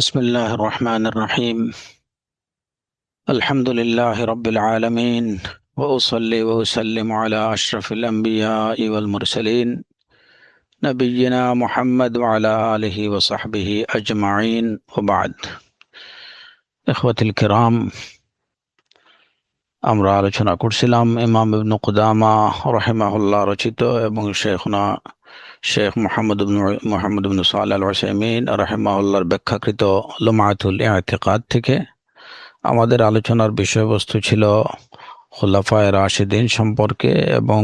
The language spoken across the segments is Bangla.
بسم الله الرحمن الرحيم. الحمد لله رب العالمين، وأصلي وأسلم على أشرف الأنبياء والمرسلين نبينا محمد وعلى آله وصحبه أجمعين، وبعد. إخوتي الكرام، আমরা আলোচনা করছিলাম ইমাম ইবনে কুদামা রাহিমাহুল্লাহ রচিত এবং শেখ মুহাম্মদ ইবনে সালেহ আল উসাইমিন রাহিমাহুল্লাহর ব্যাখ্যাকৃত লুমাতুল ইতিকাদ থেকে। আমাদের আলোচনার বিষয়বস্তু ছিল খুলাফায়ে রাশিদিন সম্পর্কে, এবং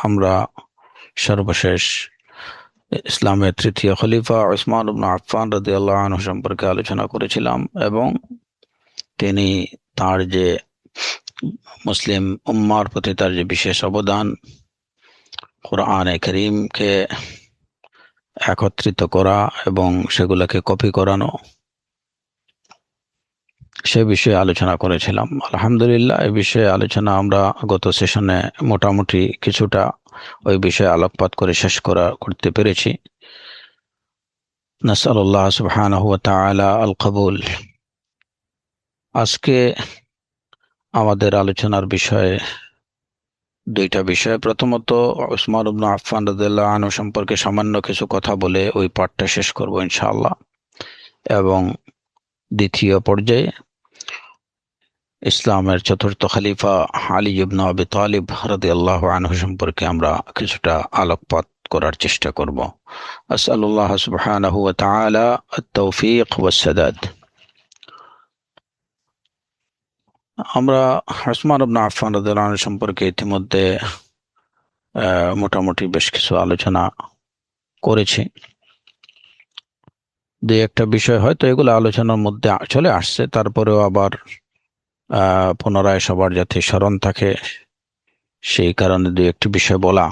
আমরা সর্বশেষ ইসলামের তৃতীয় খলিফা উসমান ইবনে আফফান রাদিয়াল্লাহু আনহু সম্পর্কে আলোচনা করেছিলাম, এবং তিনি তার যে মুসলিম উম্মার প্রতি তার যে বিশেষ অবদান, কোরআনে কারীমকে একত্রিত করা এবং সেগুলোকে কপি করানো, সে বিষয়ে আলোচনা করেছিলাম। আলহামদুলিল্লাহ, এই বিষয়ে আলোচনা আমরা গত সেশনে মোটামুটি কিছুটা ওই বিষয়ে আলোকপাত করে শেষ করতে পেরেছি। নাসআলুল্লাহ সুবহানাহু ওয়া তাআলা আল কবুল। আজকে আমাদের আলোচনার বিষয়ে দুইটা বিষয়। প্রথমত, উসমান ইবনে আফফান রাদিয়াল্লাহু আনহু সম্পর্কে সামান্য কিছু কথা বলে ওই পাঠটা শেষ করব ইনশাআল্লাহ, এবং দ্বিতীয় পর্যায়ে ইসলামের চতুর্থ খলিফা আলী ইবনে আবি তালিব রাদিয়াল্লাহু আনহু সম্পর্কে আমরা কিছুটা আলোকপাত করার চেষ্টা করব। আসআলুল্লাহ সুবহানাহু ওয়া তাআলা আত-তাওফীক ওয়াস সাদাদ। আমরা উসমান ইবনে আফফান রাদিয়াল্লাহু আনহু সম্পর্কে ইতিমধ্যে মোটামুটি বেশ কিছু আলোচনা করেছি। দুই একটা বিষয় হয়তো এগুলো আলোচনার মধ্যে চলে আসছে, তারপরেও আবার পুনরায় সবার যাতে স্মরণ থাকে সেই কারণে দুই একটি বিষয় বলা।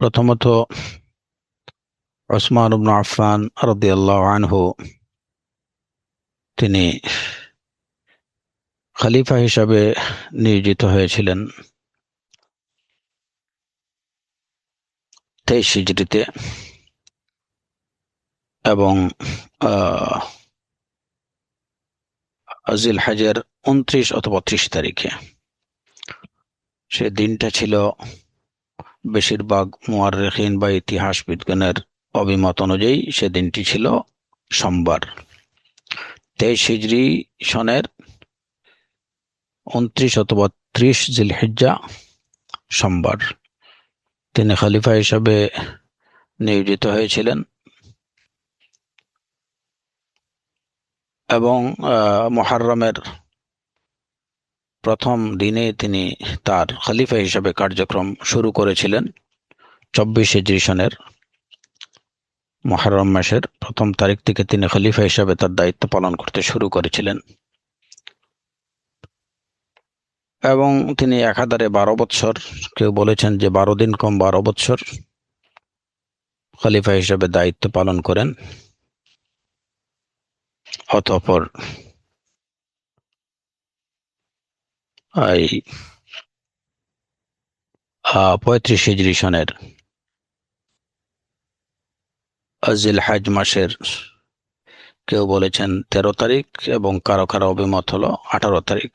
প্রথমত, উসমান ইবনে আফফান রাদিয়াল্লাহু আনহু তিনি খলিফা হিসাবে নিয়োজিত হয়েছিলেন 23 হিজরিতে, এবং জিলহজের 29 অথবা 30 তারিখে। সে দিনটা ছিল বেশিরভাগ মুআররিখিন বা ইতিহাস বিজ্ঞানের অভিমত অনুযায়ী সে দিনটি ছিল সোমবার। 23 হিজরি সনের 29 অথবা 30 জিলহিজ্জা সোমবার তিনি খলিফা হিসাবে নিয়োজিত হয়েছিলেন, এবং মুহররমের প্রথম দিনে তিনি তার খলিফা হিসাবে কার্যক্রম শুরু করেছিলেন। 24 হিজরি সনের মুহররম মাসের প্রথম তারিখ থেকে তিনি খলিফা হিসাবে তার দায়িত্ব পালন করতে শুরু করেছিলেন, এবং তিনি একাধারে 12 বৎসর, কেউ বলেছেন যে 12 দিন কম 12 বৎসর খলিফা হিসাবে দায়িত্ব পালন করেন। অতঃপর 35 হিজরি সনের জিলহজ মাসের, কেউ বলেছেন 13 তারিখ এবং কারো কারো অভিমত হলো 18 তারিখ,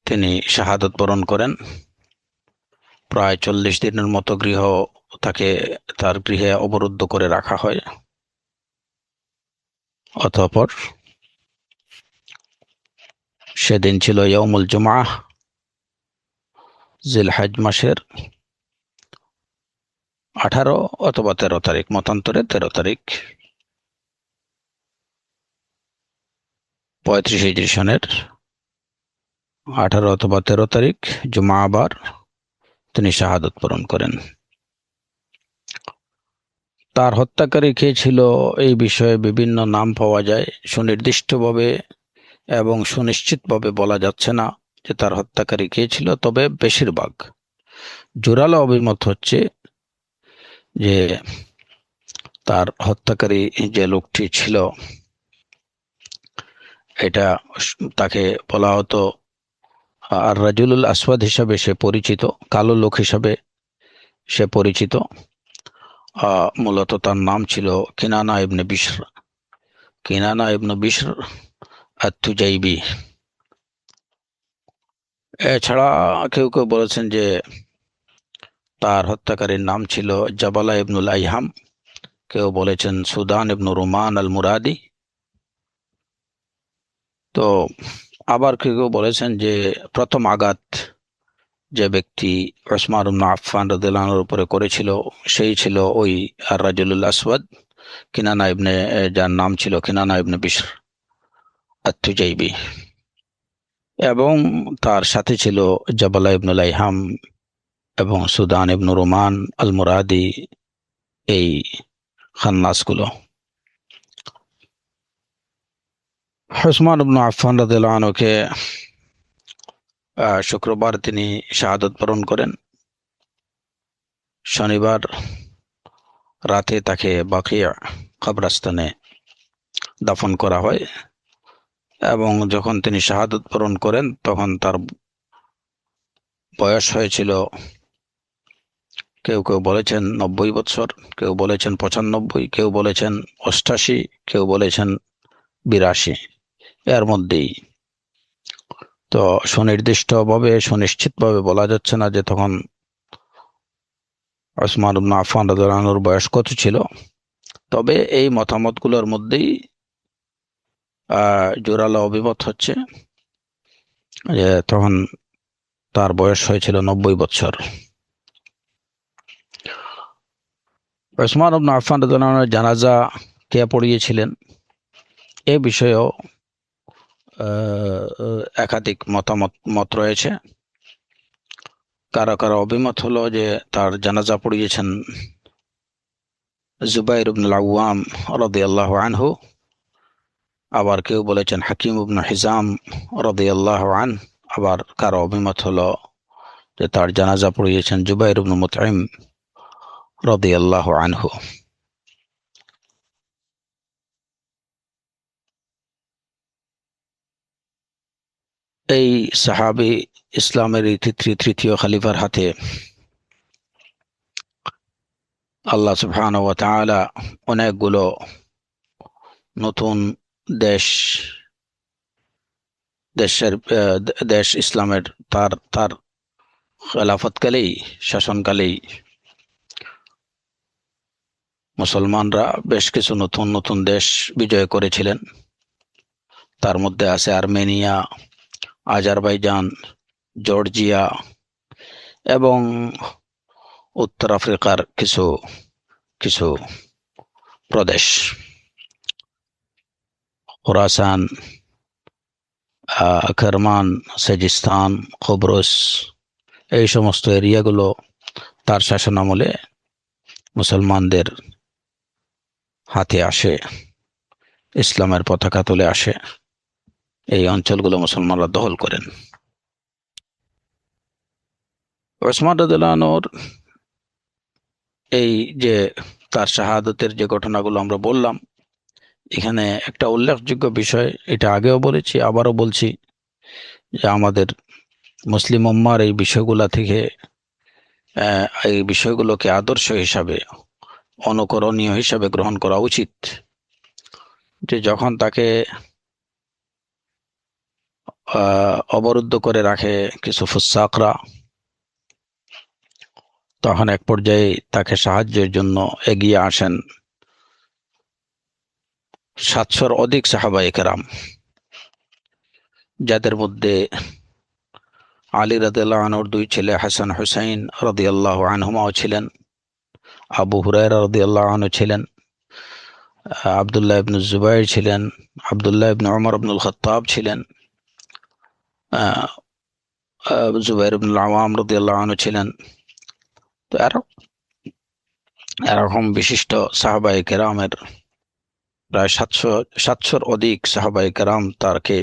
তিনি শাহাদত বরণ করেন। প্রায় 40 দিনের মতো তার গৃহে অবরুদ্ধ করে রাখা হয়। অতঃপর সেদিন ছিল ইয়াউমুল জুমআহ, জিলহজ মাসের 18 অথবা 13 তারিখ, মতান্তরে 13 তারিখ। 35 হিজরি সনের 18 অথবা 13 তারিখ জুমাবার তিনি শাহাদত বরণ করেন। তার হত্যাকারী কে ছিল এই বিষয়ে বিভিন্ন নাম পাওয়া যায়। সুনির্দিষ্টভাবে এবং সুনিশ্চিতভাবে বলা যাচ্ছে না যে তার হত্যাকারী কে ছিল, তবে বেশিরভাগ জোরালো অভিমত হচ্ছে যে তার হত্যাকারী যে লোকটি ছিল, এটা তাকে বলা হতো আর রাজুলুল আসওয়াদ হিসাবে সে পরিচিত, কালো লোক হিসাবে সে পরিচিত। মূলত তার নাম ছিল কিনানা ইবনে বিশর, কিনানা ইবনে বিশর আত-তুজাইবি। এছাড়া কেউ কেউ বলেছেন যে তার হত্যাকারীর নাম ছিল জাবালা ইবনুল আইহাম, কেউ বলেছেন সুদান ইবনু রুমান আল মুরাদি। তো আবার কেউ কেউ বলেছেন যে প্রথম আঘাত যে ব্যক্তি ওসমান ইবনে আফফান রাদিয়াল্লাহু আনহুর উপরে করেছিল সেই ছিল ওই আর রাজুলুল আসওয়াদ, কিনানা ইবনে, যার নাম ছিল কিনানা ইবনে বিশর আত-তুজাইবি, এবং তার সাথে ছিল জাবালা ইবনুল আইহাম এবং সুদান ইবনু রুমান আল মুরাদি, এই খান্নাসগুলো। ওসমান ইবনে আফফান রাদিয়াল্লাহু আনহুকে শুক্রবার তিনি শাহাদাত বরণ করেন। শনিবার রাতে তাকে বাকিয়া কবরস্থানে দাফন করা হয়, এবং যখন তিনি শাহাদাত বরণ করেন তখন তার বয়স হয়েছিল, কেউ কেউ বলেছেন 90 বছর, কেউ বলেছেন 95, কেউ বলেছেন 88, কেউ বলেছেন 82, এর মধ্যেই। তো সুনিশ্চিতভাবে বলা যাচ্ছে না যে তখন ওসমান ইবনে আফফান রাদিয়াল্লাহু আনহুর বয়স কত ছিল। তবে এই মতামতগুলোর মধ্যেই জোরালো অভিমত হচ্ছে যে তখন তার বয়স হয়েছিল 90 বছর। ওসমান ইবনে আফফান রাদিয়াল্লাহু আনহুর জানাজা কে পড়িয়েছিলেন এ বিষয়েও একাধিক মত রয়েছে। কারো কারো অভিমত হলো যে তার জানাজা পড়িয়েছেন জুবাইর ইবনুল আওয়াম রাদিয়াল্লাহু আনহু। আবার কেউ বলেছেন হাকিম ইবনে হিজাম রাদিয়াল্লাহু আনহু। আবার কারো অভিমত হলো যে তার জানাজা পড়িয়েছেন জুবাইর ইবনে মুতঈম রাদিয়াল্লাহু আনহু। এই সাহাবী ইসলামের তৃতীয় খলিফার হাতে আল্লাহ সুবহানাহু ওয়া তাআলা অনেকগুলো নতুন দেশ ইসলামের তার খেলাফতকালেই, শাসনকালেই মুসলমানরা বেশ কিছু নতুন নতুন দেশ বিজয় করেছিলেন। তার মধ্যে আছে আর্মেনিয়া, আজারবাইজান, জর্জিয়া এবং উত্তর আফ্রিকার কিছু কিছু প্রদেশ, খোরাসান, কারমান, সেজিস্তান, কবরস, এই সমস্ত এরিয়াগুলো তার শাসনামলে মুসলমানদের হাতে আসে, ইসলামের পতাকা তুলে আসে। এই অঞ্চলগুলো মুসলমানরা দখল করেন। ওসমান রাদিয়াল্লাহু আনহুর এই যে তার শাহাদাতের যে ঘটনাগুলো আমরা বললাম, এখানে একটা উল্লেখযোগ্য বিষয়, এটা আগেও বলেছি আবারও বলছি, যে আমাদের মুসলিম উম্মার এই বিষয়গুলোকে আদর্শ হিসাবে, অনুকরণীয় হিসাবে গ্রহণ করা উচিত। যে যখন তাকে অবরুদ্ধ করে রাখে কিছু ফুসাকরা, তখন এক পর্যায়ে তাকে সাহায্যের জন্য এগিয়ে আসেন 700-র অধিক সাহাবায়ে কেরাম, যাদের মধ্যে আলী রাদিয়াল্লাহু আনহুর 2 ছেলে হাসান হুসাইন রাদিয়াল্লাহু আনহুমাও ছিলেন, আবু হুরায়রা রাদিয়াল্লাহু আনহু ছিলেন, আব্দুল্লাহ ইবনে জুবাইর ছিলেন, আব্দুল্লাহ ইবনে উমর ইবনুল খাত্তাব ছিলেন, জুবাইর ইবনুল আওয়াম রাদিয়াল্লাহু আনহু ছিলেন। তো এরকম বিশিষ্ট সাহাবায়ে কেরামের প্রায় 700-র অধিক সাহাবায়ে কেরাম তাকে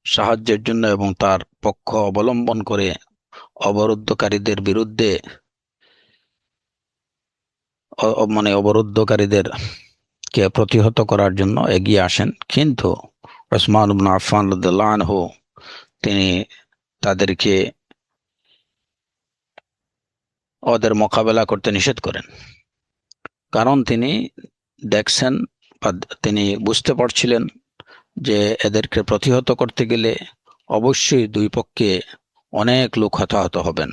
সাহায্যের জন্য এবং তার পক্ষ অবলম্বন করে অবরুদ্ধকারীদের বিরুদ্ধে, অবরুদ্ধকারীদের কে প্রতিহত করার জন্য এগিয়ে আসেন। কিন্তু ওসমান ইবনে আফফান রাদিয়াল্লাহু আনহু তিনি তাদেরকে ওদের মোকাবেলা করতে নিষেধ করেন। কারণ তিনি দেখছেন বা তিনি বুঝতে পারছিলেন যে এদেরকে প্রতিহত করতে গেলে অবশ্যই দুই পক্ষে অনেক লোক হতাহত হবেন।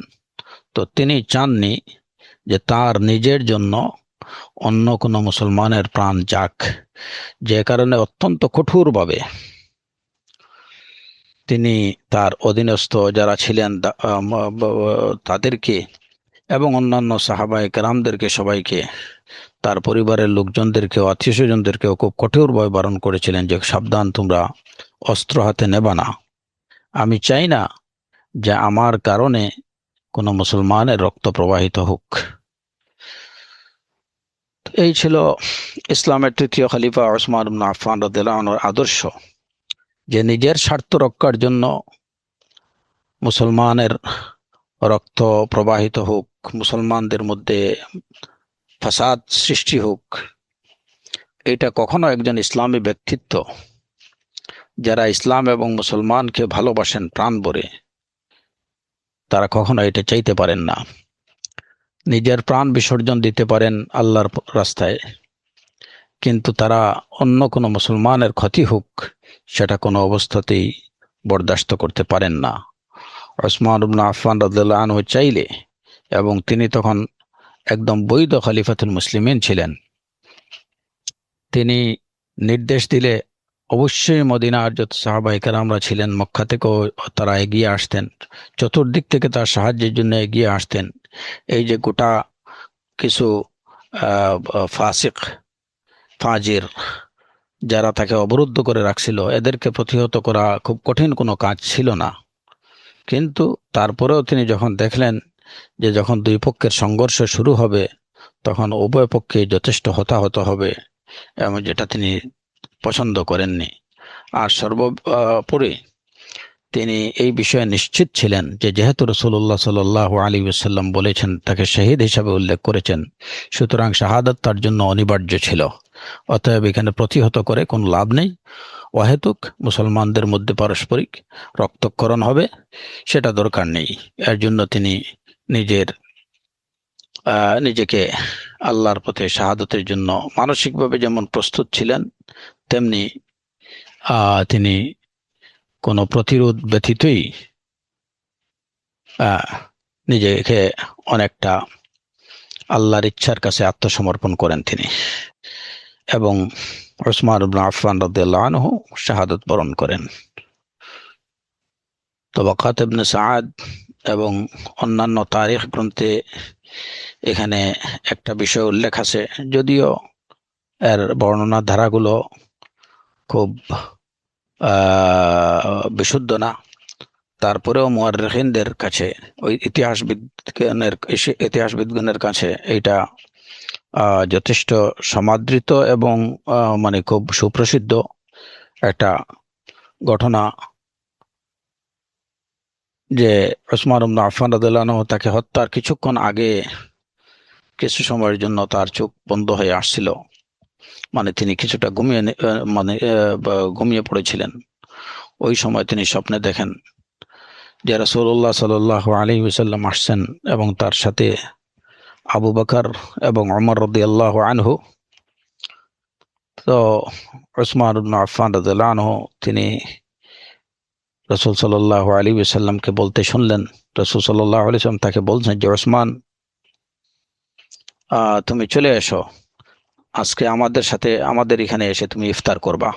তো তিনি চাননি যে তার নিজের জন্য অন্য কোনো মুসলমানের প্রাণ যাক, যে কারণে অত্যন্ত কঠোরভাবে তিনি তার অধীনস্থ যারা ছিলেন তাদেরকে এবং অন্যান্য সাহাবায়ে কেরামদেরকে সবাইকে, তার পরিবারের লোকজনদেরকে, আত্মীয় স্বজনদেরকেও খুব কঠোরভাবে বারণ করেছিলেন যে সাবধান, তোমরা অস্ত্র হাতে নেবা না। আমি চাই না যে আমার কারণে কোনো মুসলমানের রক্ত প্রবাহিত হোক। এই ছিল ইসলামের তৃতীয় খলিফা ওসমান ইবনে আফফান রাদিয়াল্লাহু আনহুর আদর্শ, যে নিজের স্বার্থ রক্ষার জন্য মুসলমানের রক্ত প্রবাহিত হোক, মুসলমানদের মধ্যে ফাসাদ সৃষ্টি হোক, এটা কখনো একজন ইসলামী ব্যক্তিত্ব যারা ইসলাম এবং মুসলমানকে ভালোবাসেন প্রাণ ভরে, তারা কখনো এটা চাইতে পারেন না। নিজের প্রাণ বিসর্জন দিতে পারেন আল্লাহর রাস্তায়, কিন্তু তারা অন্য কোনো মুসলমানের ক্ষতি হোক সেটা কোনো অবস্থাতেই বরদাস্ত করতে পারেন না। ওসমান ইবনে আফফান রাদিয়াল্লাহু আনহু চাইলে, এবং তিনি তখন একদম বৈধ খলিফাতুল মুসলিমিন ছিলেন, তিনি নির্দেশ দিলে অবশ্যই মদিনার যত সাহাবায়ে কেরামরা ছিলেন মক্কা থেকেও তারা এগিয়ে আসতেন, চতুর্দিক থেকে তার সাহায্যের জন্য এগিয়ে আসতেন। এই যে গোটা কিছু ফাসিক ফাজির যারা তাকে অবরুদ্ধ করে রাখছিল, এদেরকে প্রতিহত করা খুব কঠিন কোনো কাজ ছিল না। কিন্তু তারপরেও তিনি যখন দেখলেন যে যখন দুই পক্ষের সংঘর্ষ শুরু হবে তখন উভয় পক্ষে যথেষ্ট হতাহত হবে, এবং যেটা তিনি পছন্দ করেননি। আর সর্বোপরি তিনি এই বিষয়ে নিশ্চিত ছিলেন যে যেহেতু রাসূলুল্লাহ সাল্লাল্লাহু আলাইহি ওয়াসাল্লাম বলেছেন, তাকে শহীদ হিসাবে উল্লেখ করেছেন, সুতরাং শাহাদাত তার জন্য অনিবার্য ছিল। অতএব এখানে প্রতিহত করে কোনো লাভ নেই। অহেতুক মুসলমানদের মধ্যে পারস্পরিক রক্তক্ষরণ হবে, সেটা দরকার নেই। এর জন্য তিনি নিজেকে আল্লাহর পথে শাহাদতের জন্য মানসিকভাবে যেমন প্রস্তুত ছিলেন, তেমনি তিনি কোনো প্রতিরোধ ব্যতীতই নিজেকে অনেকটা আল্লাহর ইচ্ছার কাছে আত্মসমর্পণ করেন তিনি, এবং ওসমান ইবনে আফফান রাদিয়াল্লাহু আনহু শাহাদাত বরণ করেন। তাবাকাত ইবনে সাআদ এবং অন্যান্য তারিখ গ্রন্থে এখানে একটা বিষয় উল্লেখ আছে, যদিও এর বর্ণনা ধারাগুলো খুব বিশুদ্ধ না, তারপরেও মুআররিখিনদের কাছে, ওই ইতিহাসবিদগণের কাছে এটা যথেষ্ট সমাদৃত এবং মানে খুব সুপ্রসিদ্ধ একটা ঘটনা, যে ওসমান ইবনে আফফান রাদিয়াল্লাহু আনহু তাকে হত্যার কিছুক্ষণ আগে কিছু সময়ের জন্য তার চোখ বন্ধ হয়ে আসছিল, মানে তিনি কিছুটা ঘুমিয়ে পড়েছিলেন। ওই সময় তিনি স্বপ্নে দেখেন যে রাসূলুল্লাহ সাল্লাল্লাহু আলাইহি ওয়াসাল্লাম আসছেন এবং তার সাথে আবু বকর এবং ওমর রাদিয়াল্লাহু আনহু। তো ওসমান ইবনে আফফান রাদিয়াল্লাহু আনহু তিনি রাসূল সাল্লাল্লাহু আলাইহি ওয়াসাল্লামকে বলতে শুনলেন, রাসূল সাল্লাল্লাহু আলাইহি ওয়াসাল্লাম তাকে বলছেন যে ওসমান, তুমি চলে এসো, আজকে আমাদের সাথে আমাদের এখানে এসে তুমি ইফতার করবা।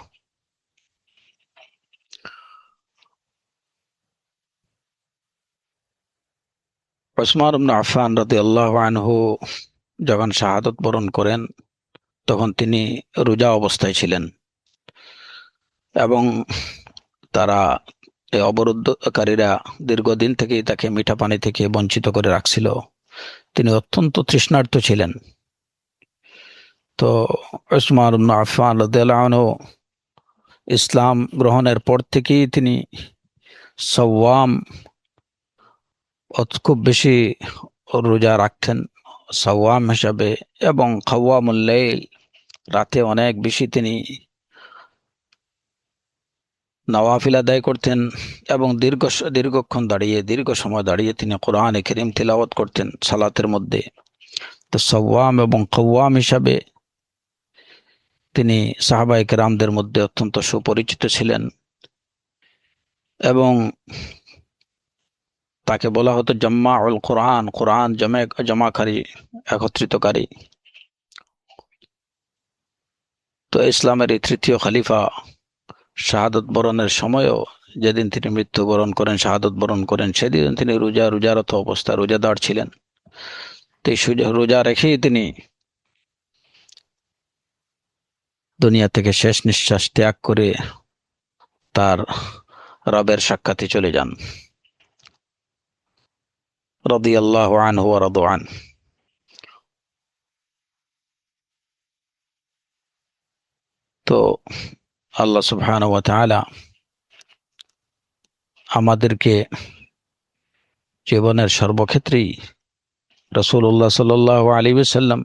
ওসমান ইবনে আফফান রাদিয়াল্লাহু আনহু যখন শাহাদাত বরণ করেন তখন তিনি রোজা অবস্থায় ছিলেন, এবং তারা এই অবরোধকারীরা দীর্ঘদিন থেকেই তাকে মিঠা পানি থেকে বঞ্চিত করে রাখছিল। তিনি অত্যন্ত তৃষ্ণার্ত ছিলেন। তো ওসমান ইবনে আফফান রাদিয়াল্লাহু আনহু ইসলাম গ্রহণের পর থেকেই তিনি সাওয়াম, খুব বেশি রোজা রাখতেন সাওয়াম হিসাবে, এবং খাওয়ামুল লাইল, রাতে অনেক বেশি তিনি নওয়াফিল আদায় করতেন এবং দীর্ঘক্ষণ দীর্ঘ সময় দাঁড়িয়ে তিনি কোরআনে কারীম তিলাওয়াত করতেন সালাতের মধ্যে। তো সাওয়াম এবং কওয়াম হিসাবে তিনি সাহাবায়ে কেরামদের মধ্যে অত্যন্ত সুপরিচিত ছিলেন এবং তাকে বলা হতো জাম্মাউল কোরআন, কোরআন জমাকারী, একত্রিতকারী। তো ইসলামের এই তৃতীয় খলিফা শাহাদত বরণের সময়ও, যেদিন তিনি মৃত্যুবরণ করেন, শাহাদত বরণ করেন, সেদিন তিনি রোজারত অবস্থা রোজাদার ছিলেন। তো এই রোজা রেখেই তিনি দুনিয়া থেকে শেষ নিঃশ্বাস ত্যাগ করে তার রবের সাক্ষাতে চলে যান। রাদিয়াল্লাহু আনহু ওয়া রাদু আন। তো আল্লাহ সুবহানাহু ওয়া তাআলা আমাদেরকে জীবনের সর্বক্ষেত্রেই রাসূলুল্লাহ সাল্লাল্লাহু আলাইহি ওয়াসাল্লাম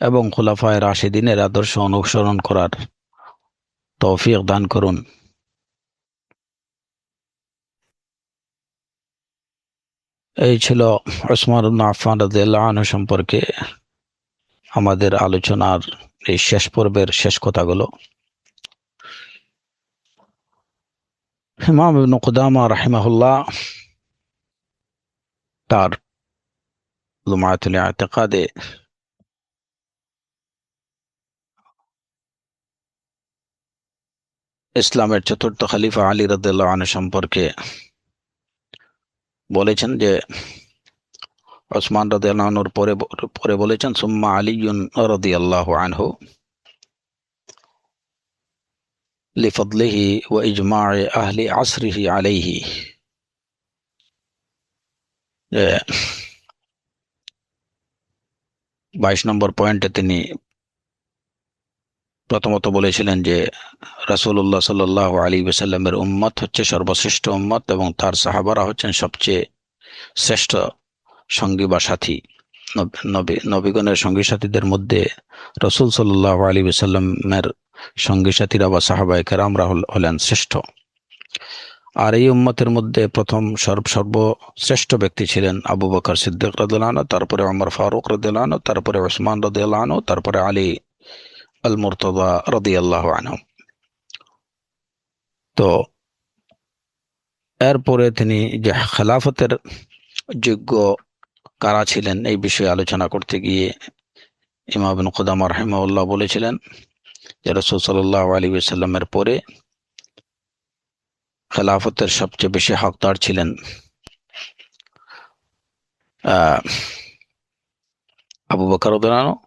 এবং খুলাফায়ে রাশিদিনের আদর্শ অনুসরণ করার তৌফিক দান করুন। এই ছিল উসমান ইবনে আফফান রাদিয়াল্লাহু আনহু সম্পর্কে আমাদের আলোচনার এই শেষ পর্বের শেষ কথাগুলো। ইমাম ইবনে কুদামা রাহিমাহুল্লাহ তার লুমায়াতুল ইতিকাদে ইসলামের চতুর্থ খলিফা আলী রাদিয়াল্লাহু আনহু সম্পর্কে বলেছেন যে উসমান রাদিয়াল্লাহু আনহুর পরে বলেছেন সুম্মা আলীউন রাদিয়াল্লাহু আনহু লিফাদলিহি ওয়া ইজমা'i আহলি আসরিহি আলাইহি। 22 নম্বর পয়েন্টে তিনি প্রথমত বলেছিলেন যে রাসূলুল্লাহ সাল্লাল্লাহু আলাইহি ওয়াসাল্লামের উম্মত হচ্ছে সর্বশ্রেষ্ঠ উম্মত এবং তার সাহাবারা হচ্ছেন সবচেয়ে শ্রেষ্ঠ সঙ্গী বা সাথী। নবীগণের সঙ্গী সাথীদের মধ্যে রাসূল সাল্লাল্লাহু আলাইহি ওয়াসাল্লামের সঙ্গী সাথীরা বা সাহাবায়ে কেরামরা হলেন শ্রেষ্ঠ। আর এই উম্মতের মধ্যে প্রথম সর্বশ্রেষ্ঠ ব্যক্তি ছিলেন আবু বকর সিদ্দিক রাদিয়াল্লাহু আনহু, তারপরে ওমর ফারুক রাদিয়াল্লাহু আনহু, তারপরে উসমান রাদিয়াল্লাহু আনহু, তারপরে আলী আল মুরতাদা রাদিয়াল্লাহু আনহু। তো এরপরে তিনি যে খেলাফতের যোগ্য কারা ছিলেন এই বিষয়ে আলোচনা করতে গিয়ে ইমাম ইবনে কুদামা রাহিমাহুল্লাহ বলেছিলেন যে রাসূল সাল্লাল্লাহু আলাইহি ওয়াসাল্লামের পরে খেলাফতের সবচেয়ে বেশি হকদার ছিলেন আবু বকর রাদিয়াল্লাহু আনহু,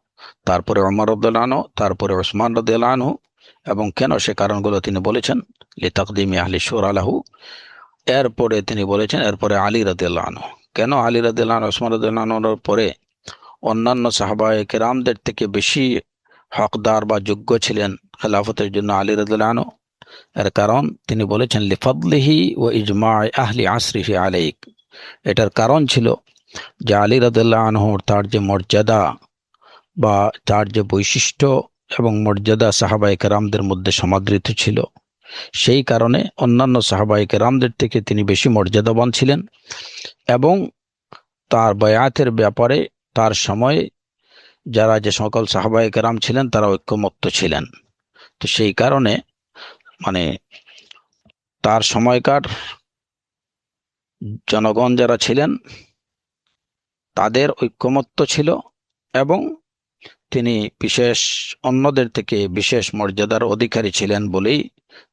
তারপরে ওমর রাদিয়াল্লাহু আনহু, তারপরে উসমান রাদিয়াল্লাহু আনহু। এবং কেন সে কারণগুলো তিনি বলেছেন লিতাকদিমি আহলি শুরা লাহু। এরপরে তিনি বলেছেন এরপরে আলী রাদিয়াল্লাহু আনহু। কেন আলী রাদিয়াল্লাহু আনহু উসমান রাদিয়াল্লাহু আনহুর পরে অন্যান্য সাহাবায়ে কেরামদের থেকে বেশি হকদার বা যোগ্য ছিলেন খেলাফতের জন্য আলী রাদিয়াল্লাহু আনহু? এর কারণ তিনি বলেছেন লিফাদলিহি ওয়া ইজমা'i আহলি আসরিহি আলাইক। এটার কারণ ছিল যে আলী রাদিয়াল্লাহু আনহুর তার যে মর্যাদা বা তার যে বৈশিষ্ট্য এবং মর্যাদা সাহাবায়ে কেরামদের মধ্যে সমাদৃত ছিল, সেই কারণে অন্যান্য সাহাবায়ে কেরামদের থেকে তিনি বেশি মর্যাদাবান ছিলেন এবং তার বায়াতের ব্যাপারে তার সময়ে যারা যে সকল সাহাবায়ে কেরাম ছিলেন তারা ঐক্যমত্য ছিলেন। তো সেই কারণে তার সময়কার জনগণ যারা ছিলেন তাদের ঐক্যমত্য ছিল এবং তিনি অন্যদের থেকে বিশেষ মর্যাদার অধিকারী ছিলেন বলেই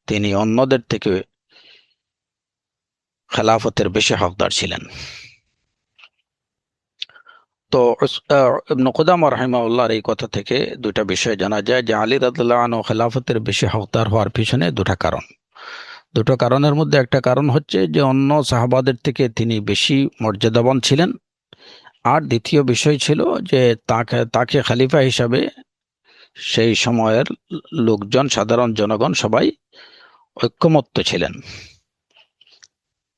তিনি অন্যদের থেকে খেলাফতের বেশি হকদার ছিলেন। তো ইবনে কুদামা রাহিমাহুল্লাহর এই কথা থেকে দুটা বিষয় জানা যায় যে আলী রাদিয়াল্লাহু আনহু খেলাফতের বেশি হকদার হওয়ার পিছনে দুটো কারণের মধ্যে একটা কারণ হচ্ছে যে অন্য সাহাবাদের থেকে তিনি বেশি মর্যাদাবান ছিলেন, আর দ্বিতীয় বিষয় ছিল যে তাকে খলিফা হিসাবে সেই সময়ের লোকজন, সাধারণ জনগণ সবাই ঐক্যমত্য ছিলেন।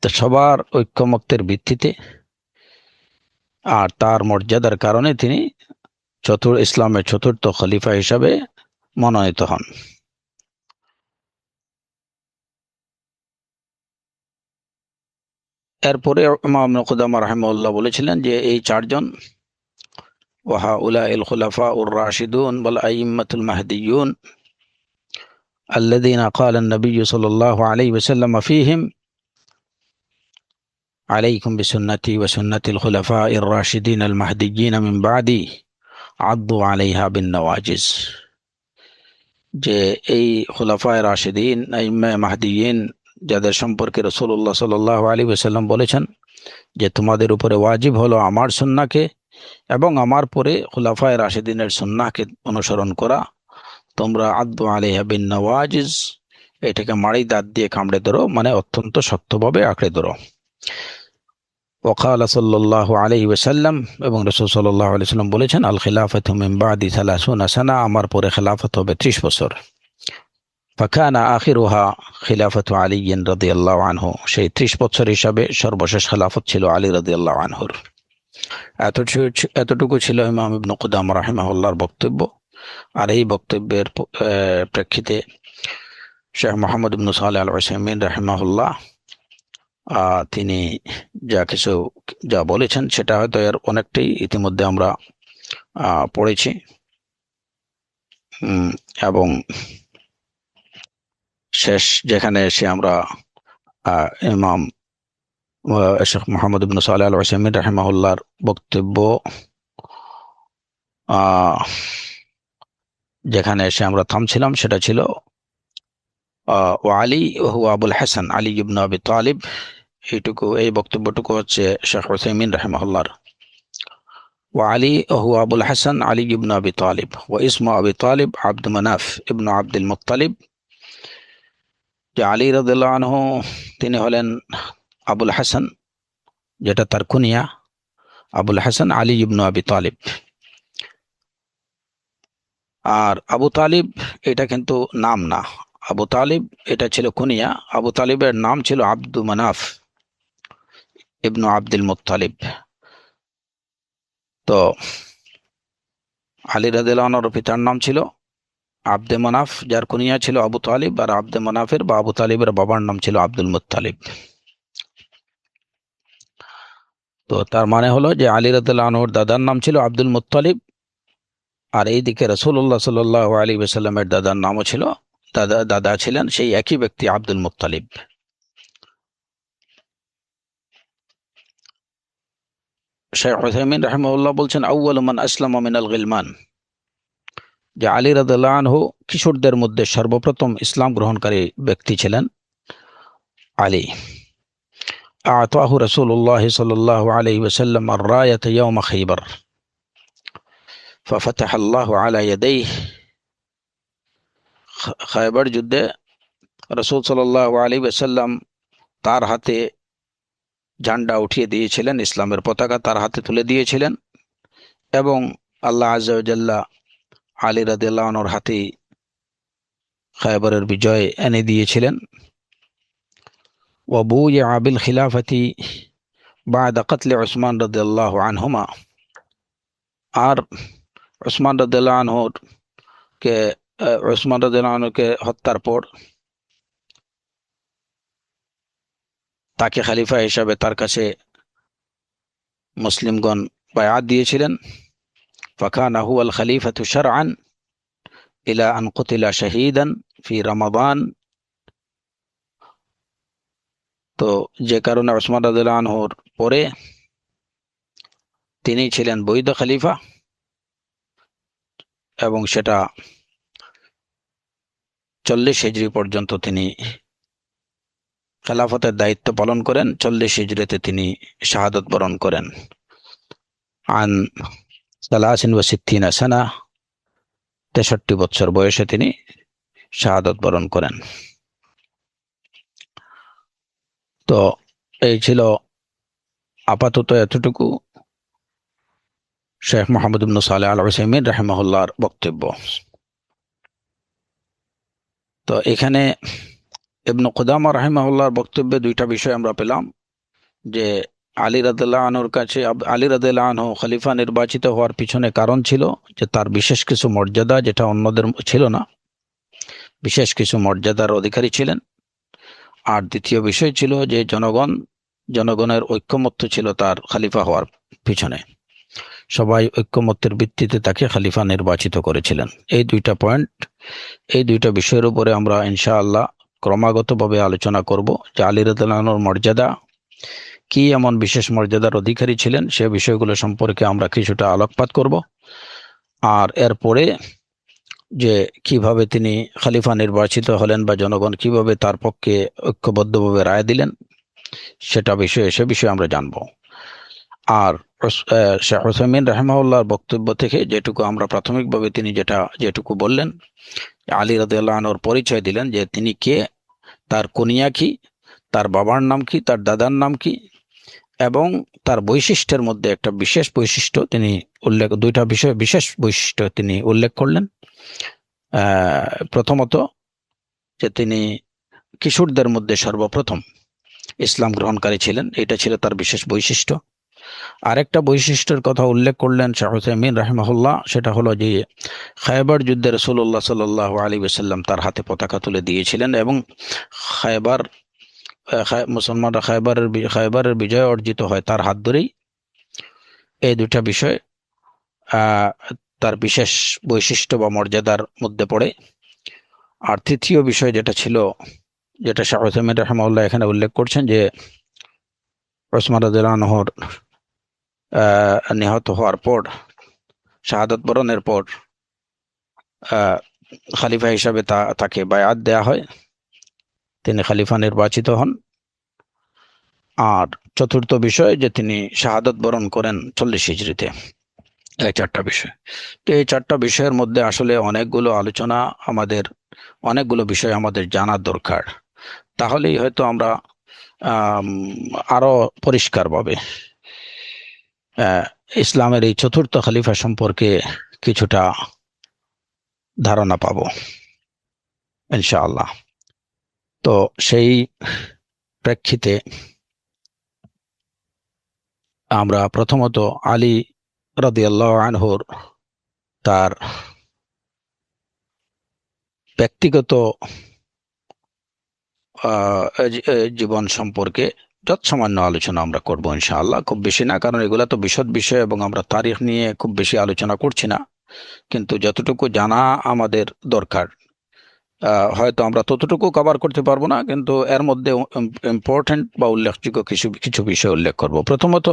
তো সবার ঐক্যমত্যের ভিত্তিতে আর তার মর্যাদার কারণে তিনি ইসলামের চতুর্থ খলিফা হিসাবে মনোনীত হন। এরপরে ইমাম ইবনে কুদামা রাহিমাহুল্লাহ বলেছিলেন যে এই চারজন وهؤلاء الخلفاء الراشدون والأئمة المهديون الذين قال النبي صلى الله عليه وسلم فيهم عليكم بسنتي وسنة الخلفاء الراشدين المهديين من بعدي عضوا عليها بالنواجذ যে এই খুলাফায়ে রাশিদিন আইম্মা মাহদিয়িন যাদের সম্পর্কে রাসূলুল্লাহ সাল্লাল্লাহু আলাইহি ওয়াসাল্লাম বলেছেন যে তোমাদের উপরে ওয়াজিব হলো আমার সুন্নাহকে এবং আমার পরে খুলাফায়ে রাশিদিনের সুন্নাহকে অনুসরণ করা। তোমরা আদ্দু আলাইহা বিন নওয়াজিজ, এটাকে মাড়ি দাঁত দিয়ে কামড়ে ধরো, মানে অত্যন্ত শক্তভাবে আঁকড়ে ধরো। ওয়াকালা সাল্লাল্লাহু আলাইহি ওয়াসাল্লাম, এবং রাসূল সাল্লাল্লাহু আলাইহি ওয়াসাল্লাম বলেছেন আল খিলাফাতু মিন বাদি 30 সানা, আমার পরে খেলাফত হবে 30 বছর। ফাকানা আখিরুহা খিলাফাতু আলী রাদিয়াল্লাহু আনহু, সেই 30 বছর হিসাবে সর্বশেষ খেলাফত ছিল আলী রাদিয়াল্লাহু আনহুর। এতটুকু ছিল ইমাম ইবনে কুদামা রাহিমাহুল্লাহর বক্তব্য। আর এই বক্তব্যের প্রেক্ষিতে শেখ মুহাম্মদ ইবনে সালেহ আল উসাইমিন রাহিমাহুল্লাহ তিনি যা বলেছেন সেটা হয়তো এর অনেকটাই ইতিমধ্যে আমরা পড়েছি, এবং শেষ যেখানে এসে আমরা ইমাম শেখ মুহাম্মদ ইবনে সালেহ আল উসাইমিন রাহিমাহুল্লাহর বক্তব্য যেখানে এসে আমরা থামছিলাম সেটা ছিল আলী হুয়া আবুল হাসান আলী ইবনে আবি তালিব। এই বক্তব্যটুকু হচ্ছে শেখ উসাইমিন রাহিমাহুল্লাহর। وعلي هو أبو الحسن علي بن أبي طالب واسم أبي طالب عبد مناف ابن عبد المطلب। যে আলী রাদিয়াল্লাহু আনহু তিনি হলেন আবুল হাসান, যেটা তার কুনিয়া, আবুল হাসান আলী ইবনে আবি তালিব। আর আবু তালিব এটা কিন্তু নাম না, আবু তালিব এটা ছিল কুনিয়া। আবু তালিবের নাম ছিল আব্দু মানাফ ইবনু আব্দুল মুত্তালিব। তো আলী রাদিয়াল্লাহু আনহুর পিতার নাম ছিল আব্দে মানাফ, যার কুনিয়া ছিল আবু তালিব, আর আব্দে মানাফের বা আবু তালিবের বাবার নাম ছিল আব্দুল মুত্তালিব। তো তার মানে হলো যে আলী রাদিয়াল্লাহু আনহুর দাদার নাম ছিল আব্দুল মুত্তালিব, আর এইদিকে রাসূলুল্লাহ সাল্লাল্লাহু আলাইহি ওয়াসাল্লামের দাদার নামও ছিল, দাদা ছিলেন সেই একই ব্যক্তি আব্দুল মুত্তালিব। শেখ উসাইমিন রাহিমাহুল্লাহ বলছেন আউয়ালু মান আসলামা মিনাল গিলমান, যে আলী রাদিয়াল্লাহু আনহু কিশোরদের মধ্যে সর্বপ্রথম ইসলাম গ্রহণকারী ব্যক্তি ছিলেন আলী। আতাহু রাসূলুল্লাহ সাল্লাল্লাহু আলাইহি ওয়াসাল্লাম আর-রায়াতা ইয়াওমা খাইবার ফাফাতাহা আল্লাহু আলা ইয়াদাইহি। খায়বার যুদ্ধে রাসূল সাল্লাল্লাহু আলাইহি ওয়াসাল্লাম তার হাতে ঝান্ডা উঠিয়ে দিয়েছিলেন, ইসলামের পতাকা তার হাতে তুলে দিয়েছিলেন, এবং আল্লাহ আযজা ওয়া জাল্লা আলী রাদিয়াল্লাহু আনহুর হাতে খায়বারের বিজয় এনে দিয়েছিলেন। ওয়া বুইআ বিল খিলাফাতি বা'দা কতল উসমান রাদিয়াল্লাহু আনহুমা, আর উসমান রাদিয়াল্লাহু আনহুকে হত্যার পর তাকে খলিফা হিসাবে তার কাছে মুসলিমগণ বায়াত দিয়েছিলেন। ফাকানা হুয়াল খলিফাতু শারআন ইলা আন কুতিলা শাহীদান ফি রমাদান। তো যে কারণে উসমান রাদিয়াল্লাহু আনহুর পরে তিনি ছিলেন বৈধ খলিফা, এবং সেটা 40 হিজরি পর্যন্ত তিনি খেলাফতের দায়িত্ব পালন করেন। 40 হিজরিতে তিনি শাহাদাত বরণ করেন। আন 63 সানা, 63 বছর বয়সে তিনি শাহাদাত বরণ করেন। তো এই ছিল আপাতত এতটুকু শেখ মুহাম্মদ ইবনে সালেহ আল উসাইমিন রাহিমাহুল্লাহর বক্তব্য। তো এখানে ইবনে কুদামা রাহিমাহুল্লাহর বক্তব্যে দুইটা বিষয় আমরা পেলাম, যে আলী রাদিয়াল্লাহু আনহুর কাছে আলী রাদিয়াল্লাহু আনহু খলিফা নির্বাচিত হওয়ার পিছনে কারণ ছিল যে তার বিশেষ কিছু মর্যাদা, যেটা অন্যদের ছিল না, বিশেষ কিছু মর্যাদার অধিকারী ছিলেন। আর দ্বিতীয় বিষয় ছিল যে জনগণ জনগণের ঐক্যমত্য ছিল তার খলিফা হওয়ার পিছনে। সবাই ঐক্যমত্যের ভিত্তিতে তাকে খলিফা নির্বাচিত করেছিলেন। এই দুইটা পয়েন্ট, এই দুইটা বিষয়ের উপরে আমরা ইনশাআল্লাহ ক্রমাগতভাবে আলোচনা করব যে আলী রাদিয়াল্লাহু আনহুর মর্যাদা কি, এমন বিশেষ মর্যাদার অধিকারী ছিলেন, সে বিষয়গুলো সম্পর্কে আমরা কিছুটা আলোকপাত করব। আর এরপরে যে কিভাবে তিনি খলিফা নির্বাচিত হলেন বা জনগণ কিভাবে তার পক্ষে ঐক্যবদ্ধভাবে রায় দিলেন, সে বিষয়ে আমরা জানব। আর শেখ উসাইমিন রাহিমাহুল্লাহর বক্তব্য থেকে যেটুকু আমরা প্রাথমিকভাবে তিনি যেটুকু বললেন, আলী রাদিয়াল্লাহু আনহুর পরিচয় দিলেন যে তিনি কে, তার কুনিয়া কি, তার বাবার নাম কি, তার দাদার নাম কি, এবং তার বৈশিষ্ট্যের মধ্যে একটা বিশেষ বৈশিষ্ট্য তিনি দুইটা বিশেষ বৈশিষ্ট্য তিনি উল্লেখ করলেন। প্রথমত যে তিনি কিশোরদের মধ্যে সর্বপ্রথম ইসলাম গ্রহণকারী ছিলেন, এটা ছিল তার বিশেষ বৈশিষ্ট্য। আরেকটা বৈশিষ্ট্যের কথা উল্লেখ করলেন শাহ উসাইমিন রাহিমাহুল্লাহ, সেটা হলো যে খায়বার যুদ্ধে রাসূলুল্লাহ সাল্লাল্লাহু আলাইহি ওয়াসাল্লাম তার হাতে পতাকা তুলে দিয়েছিলেন এবং মুসলমানরা খায়বারের বিজয় অর্জিত হয় তার হাত ধরেই। এই দুটা বিষয় তার বিশেষ বৈশিষ্ট্য বা মর্যাদার মধ্যে পড়ে। আর তৃতীয় বিষয় যেটা শাহ উসাইমিন রাহিমাহুল্লাহ এখানে উল্লেখ করছেন যে ওসমান রাদিয়াল্লাহু আনহুর নিহত হওয়ার পর, শাহাদাত বরণের পর খলিফা হিসাবে তাকে বায়াত দেয়া হয়, তিনি খলিফা নির্বাচিত হন। আর চতুর্থ বিষয় যে তিনি শাহাদাত বরণ করেন 40 হিজরিতে। এই চারটা বিষয়। তো এই চারটা বিষয়ের মধ্যে আসলে অনেকগুলো বিষয় আমাদের জানার দরকার, তাহলেই হয়তো আমরা আরো পরিষ্কারভাবে ইসলামের এই চতুর্থ খলিফা সম্পর্কে কিছুটা ধারণা পাব ইনশাআল্লাহ। তো সেই প্রেক্ষিতে আমরা প্রথমত আলী রাদিয়াল্লাহু আনহুর তার ব্যক্তিগত জীবন সম্পর্কে যৎসামান্য আলোচনা আমরা করবো ইনশাআল্লাহ, খুব বেশি না, কারণ এগুলা তো বিশদ বিষয় এবং আমরা তারিখ নিয়ে খুব বেশি আলোচনা করছি না। কিন্তু যতটুকু জানা আমাদের দরকার, হয়তো আমরা ততটুকু কভার করতে পারবো না, কিন্তু এর মধ্যে ইম্পর্টেন্ট বা উল্লেখযোগ্য কিছু কিছু বিষয় উল্লেখ করব। প্রথমত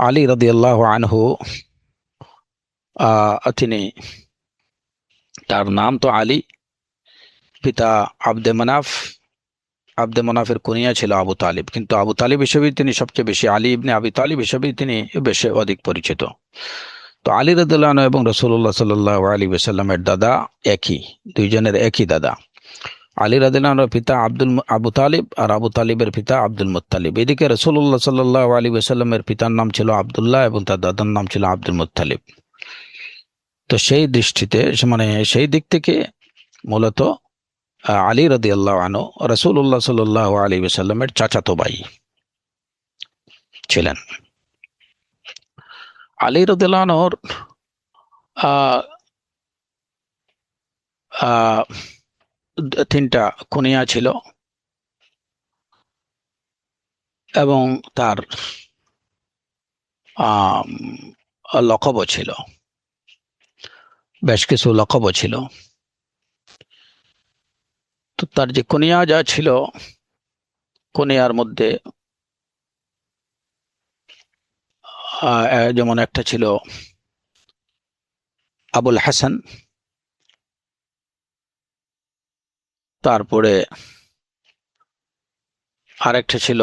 আলী রাদিয়াল্লাহু আনহু, তিনি, তার নাম তো আলী, পিতা আব্দে মনাফের কুনিয়া ছিল আবু তালিব, কিন্তু আবু তালিব হিসেবেই তিনি সবচেয়ে বেশি, আলী ইবনে আবি তালিব হিসেবেই তিনি বেশি অধিক পরিচিত। তো আলী রাদিয়াল্লাহু আনহু এবং রাসূলুল্লাহ সাল্লাল্লাহু আলাইহি ওয়াসাল্লামের দাদা একই, দুইজনের একই দাদা। আলী রাদিয়াল্লাহু আনহুর পিতা আবু তালিব আর আবু তালিবের পিতা আব্দুল মুত্তালিব। এদিকে রাসূলুল্লাহ সাল্লাল্লাহু আলাইহি ওয়াসাল্লামের পিতার নাম ছিল আব্দুল্লাহ এবং তার দাদার নাম ছিল আব্দুল মুত্তালিব। তো সেই দৃষ্টিতে সেই দিক থেকে মূলত আলী রাদিয়াল্লাহু আনহু রাসূলুল্লাহ সাল্লাল্লাহু আলাইহি ওয়াসাল্লামের চাচাতো ভাই ছিলেন। আলী রাদিয়াল্লাহু আনহুর তিনটা কুনিয়া ছিল এবং তার লকবও ছিল, বেশ কিছু লকবও ছিল। তো তার যে কুনিয়া যা ছিল, কুনিয়ার মধ্যে যেমন একটা ছিল আবুল হাসান, তারপরে আরেকটা ছিল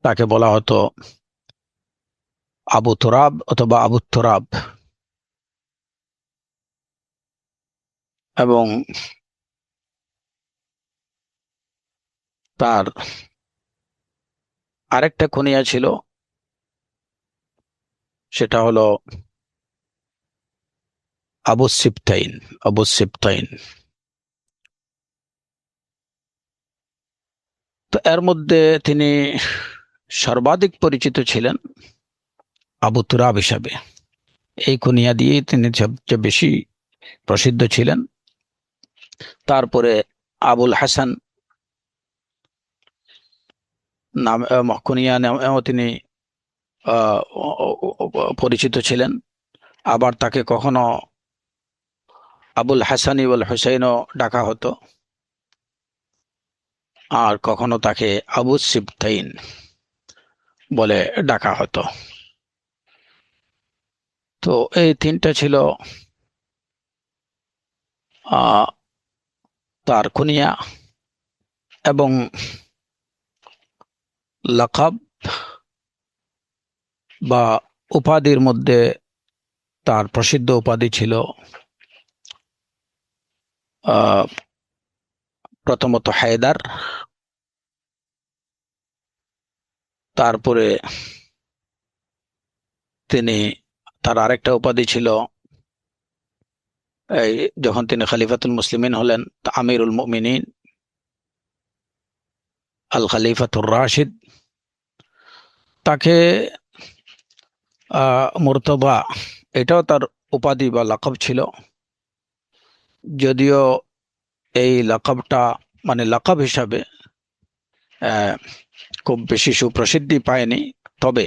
তাকে বলা হতো আবু তুরাব অথবা আবু তুরাব, এবং তার আরেকটা কুনিয়া ছিল, সেটা হলো আবু সিবতাইন। তো এর মধ্যে তিনি সর্বাধিক পরিচিত ছিলেন আবু তুরাব হিসাবে। এই কুনিয়া দিয়ে তিনি সবচেয়ে বেশি প্রসিদ্ধ ছিলেন। তারপরে আবুল হাসান নাম কুনিয়া নামেও তিনি পরিচিত ছিলেন। আবার তাকে কখনো আবুল হাসান ওয়াল হুসাইনও ডাকা হতো, আর কখনো তাকে আবু সিবতাইন বলে ডাকা হতো। তো এই তিনটা ছিল তার কুনিয়া। এবং লাকাব বা উপাধির মধ্যে তার প্রসিদ্ধ উপাধি ছিল প্রথমত হায়দার, তারপরে তিনি তার আরেকটা উপাধি ছিল এই যখন তিনি খলিফাতুল মুসলিমিন হলেন, আমিরুল মুমিনিন, আল খলিফাতুর রাশিদ। তাকে মুর্তবা, এটাও তার উপাধি বা লাকাব ছিল, যদিও এই লাকাবটা মানে লাকাব হিসাবে খুব বেশি সুপ্রসিদ্ধি পায়নি। তবে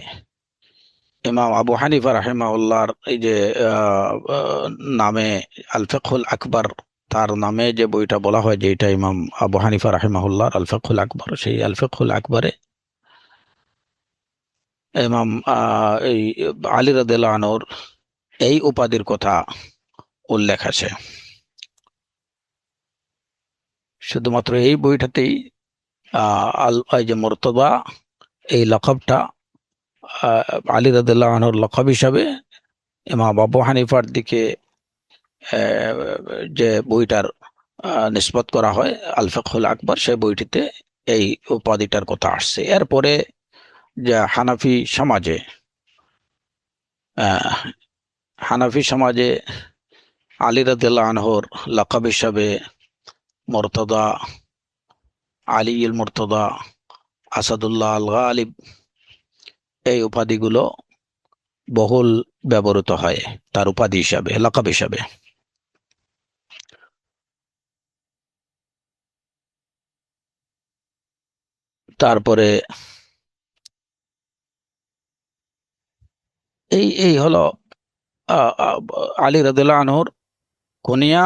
ইমাম আবু হানিফা রাহিমাহুল্লাহর এই যে নামে আল ফিকহুল আকবর, তার নামে যে বইটা বলা হয়, যে এটা ইমাম আবু হানিফা রাহিমাহুল্লাহর আল ফিকহুল আকবর, সেই আল ফিকহুল আকবরে ইমাম এই আলী রাদিয়াল্লাহু আনহুর এই উপাধির কথা উল্লেখ আছে। শুধুমাত্র এই বইটাতেই এই যে মুর্তবা, এই লকবটা আলী রাদিয়াল্লাহু আনহুর লকব হিসাবে ইমাম আবু হানিফার দিকে যে বইটার নিসবত করা হয় আল ফিকহুল আকবর, সেই বইটিতে এই উপাধিটার কথা আসছে। এরপরে যে হানাফি সমাজে আলী রাদিয়াল্লাহু আনহুর লকব হিসাবে মুর্তদা, আলী ইল মুর্তদা, আসাদুল্লাহ আল গালিব, এই উপাধিগুলো বহুল ব্যবহৃত হয় তার উপাধি হিসাবে, লকব হিসাবে। তারপরে এই এই হলো আলী রাদিয়াল্লাহু আনহুর কুনিয়া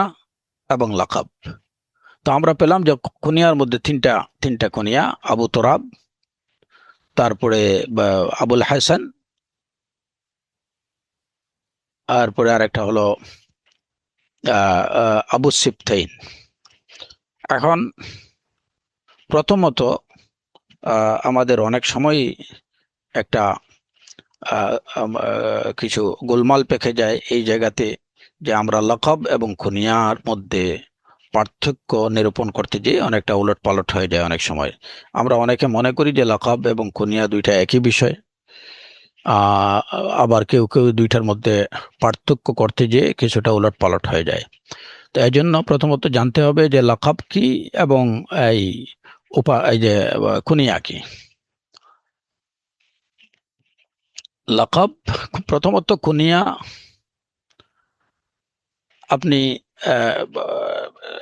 এবং লকব। তো আমরা পেলাম যে কুনিয়ার মধ্যে তিনটা তিনটা কুনিয়া: আবু তোরাব, তারপরে আবুল হাসান, তারপরে আরেকটা হলো আবু সিবতাইন। এখন প্রথমত আমাদের অনেক সময় একটা কিছু গোলমাল পেকে যায় এই জায়গাতে, যে আমরা লকব এবং কুনিয়ার মধ্যে পার্থক্য নিরূপণ করতে যেয়ে অনেকটা উলট পালট হয়ে যায়। অনেক সময় আমরা অনেকে মনে করি যে লকব এবং কুনিয়া দুইটা একই বিষয়, আবার কেউ কেউ দুইটার মধ্যে পার্থক্য করতে যেয়ে কিছুটা উলট পালট হয়ে যায়। তো এই জন্য প্রথমত জানতে হবে যে লকব কি এবং এই এই যে কুনিয়া কি। লকব, প্রথমত কুনিয়া, আপনি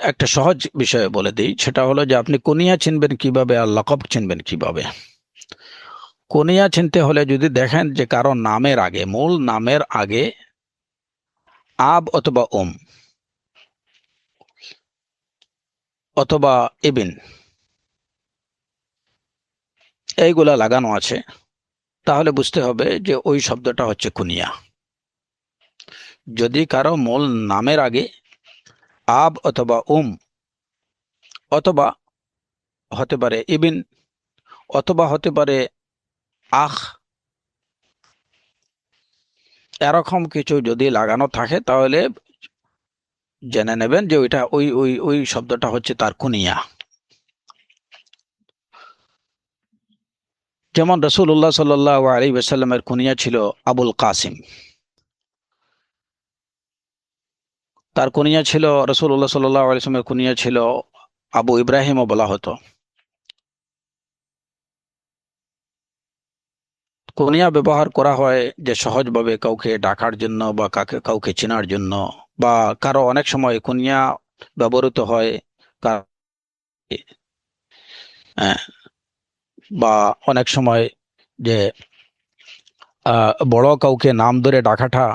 একটা সহজ বিষয় বলে দিই, সেটা হলো যে আপনি কুনিয়া চিনবেন কিভাবে আর লকব চিনবেন কিভাবে। কুনিয়া চিনতে হলে যদি দেখেন যে কারো নামের আগে, মূল নামের আগে আব অথবা অথবা ইবিন এইগুলা লাগানো আছে, তাহলে বুঝতে হবে যে ওই শব্দটা হচ্ছে কুনিয়া। যদি কারো মূল নামের আগে আব অথবা অথবা হতে পারে ইবিন অথবা হতে পারে আখ, এরকম কিছু যদি লাগানো থাকে, তাহলে জেনে নেবেন যে ওইটা ওই ওই ওই শব্দটা হচ্ছে তার কুনিয়া। যেমন রাসূলুল্লাহ সাল্লাল্লাহু আলাইহি ওয়াসাল্লামের কুনিয়া ছিল আবুল কাসিম। তার কুনিয়া ছিল, রাসূলুল্লাহ সাল্লাল্লাহু আলাইহি ওয়াসাল্লামের কুনিয়া ছিল আবু ইব্রাহিমও বলা হতো। কুনিয়া ব্যবহার করা হয় যে সহজভাবে কাউকে ডাকার জন্য বা কাউকে চেনার জন্য, বা কারো অনেক সময় কুনিয়া ব্যবহৃত হয় আহ, বা অনেক সময় যে বড় কাউকে নাম ধরে ডাকাটা,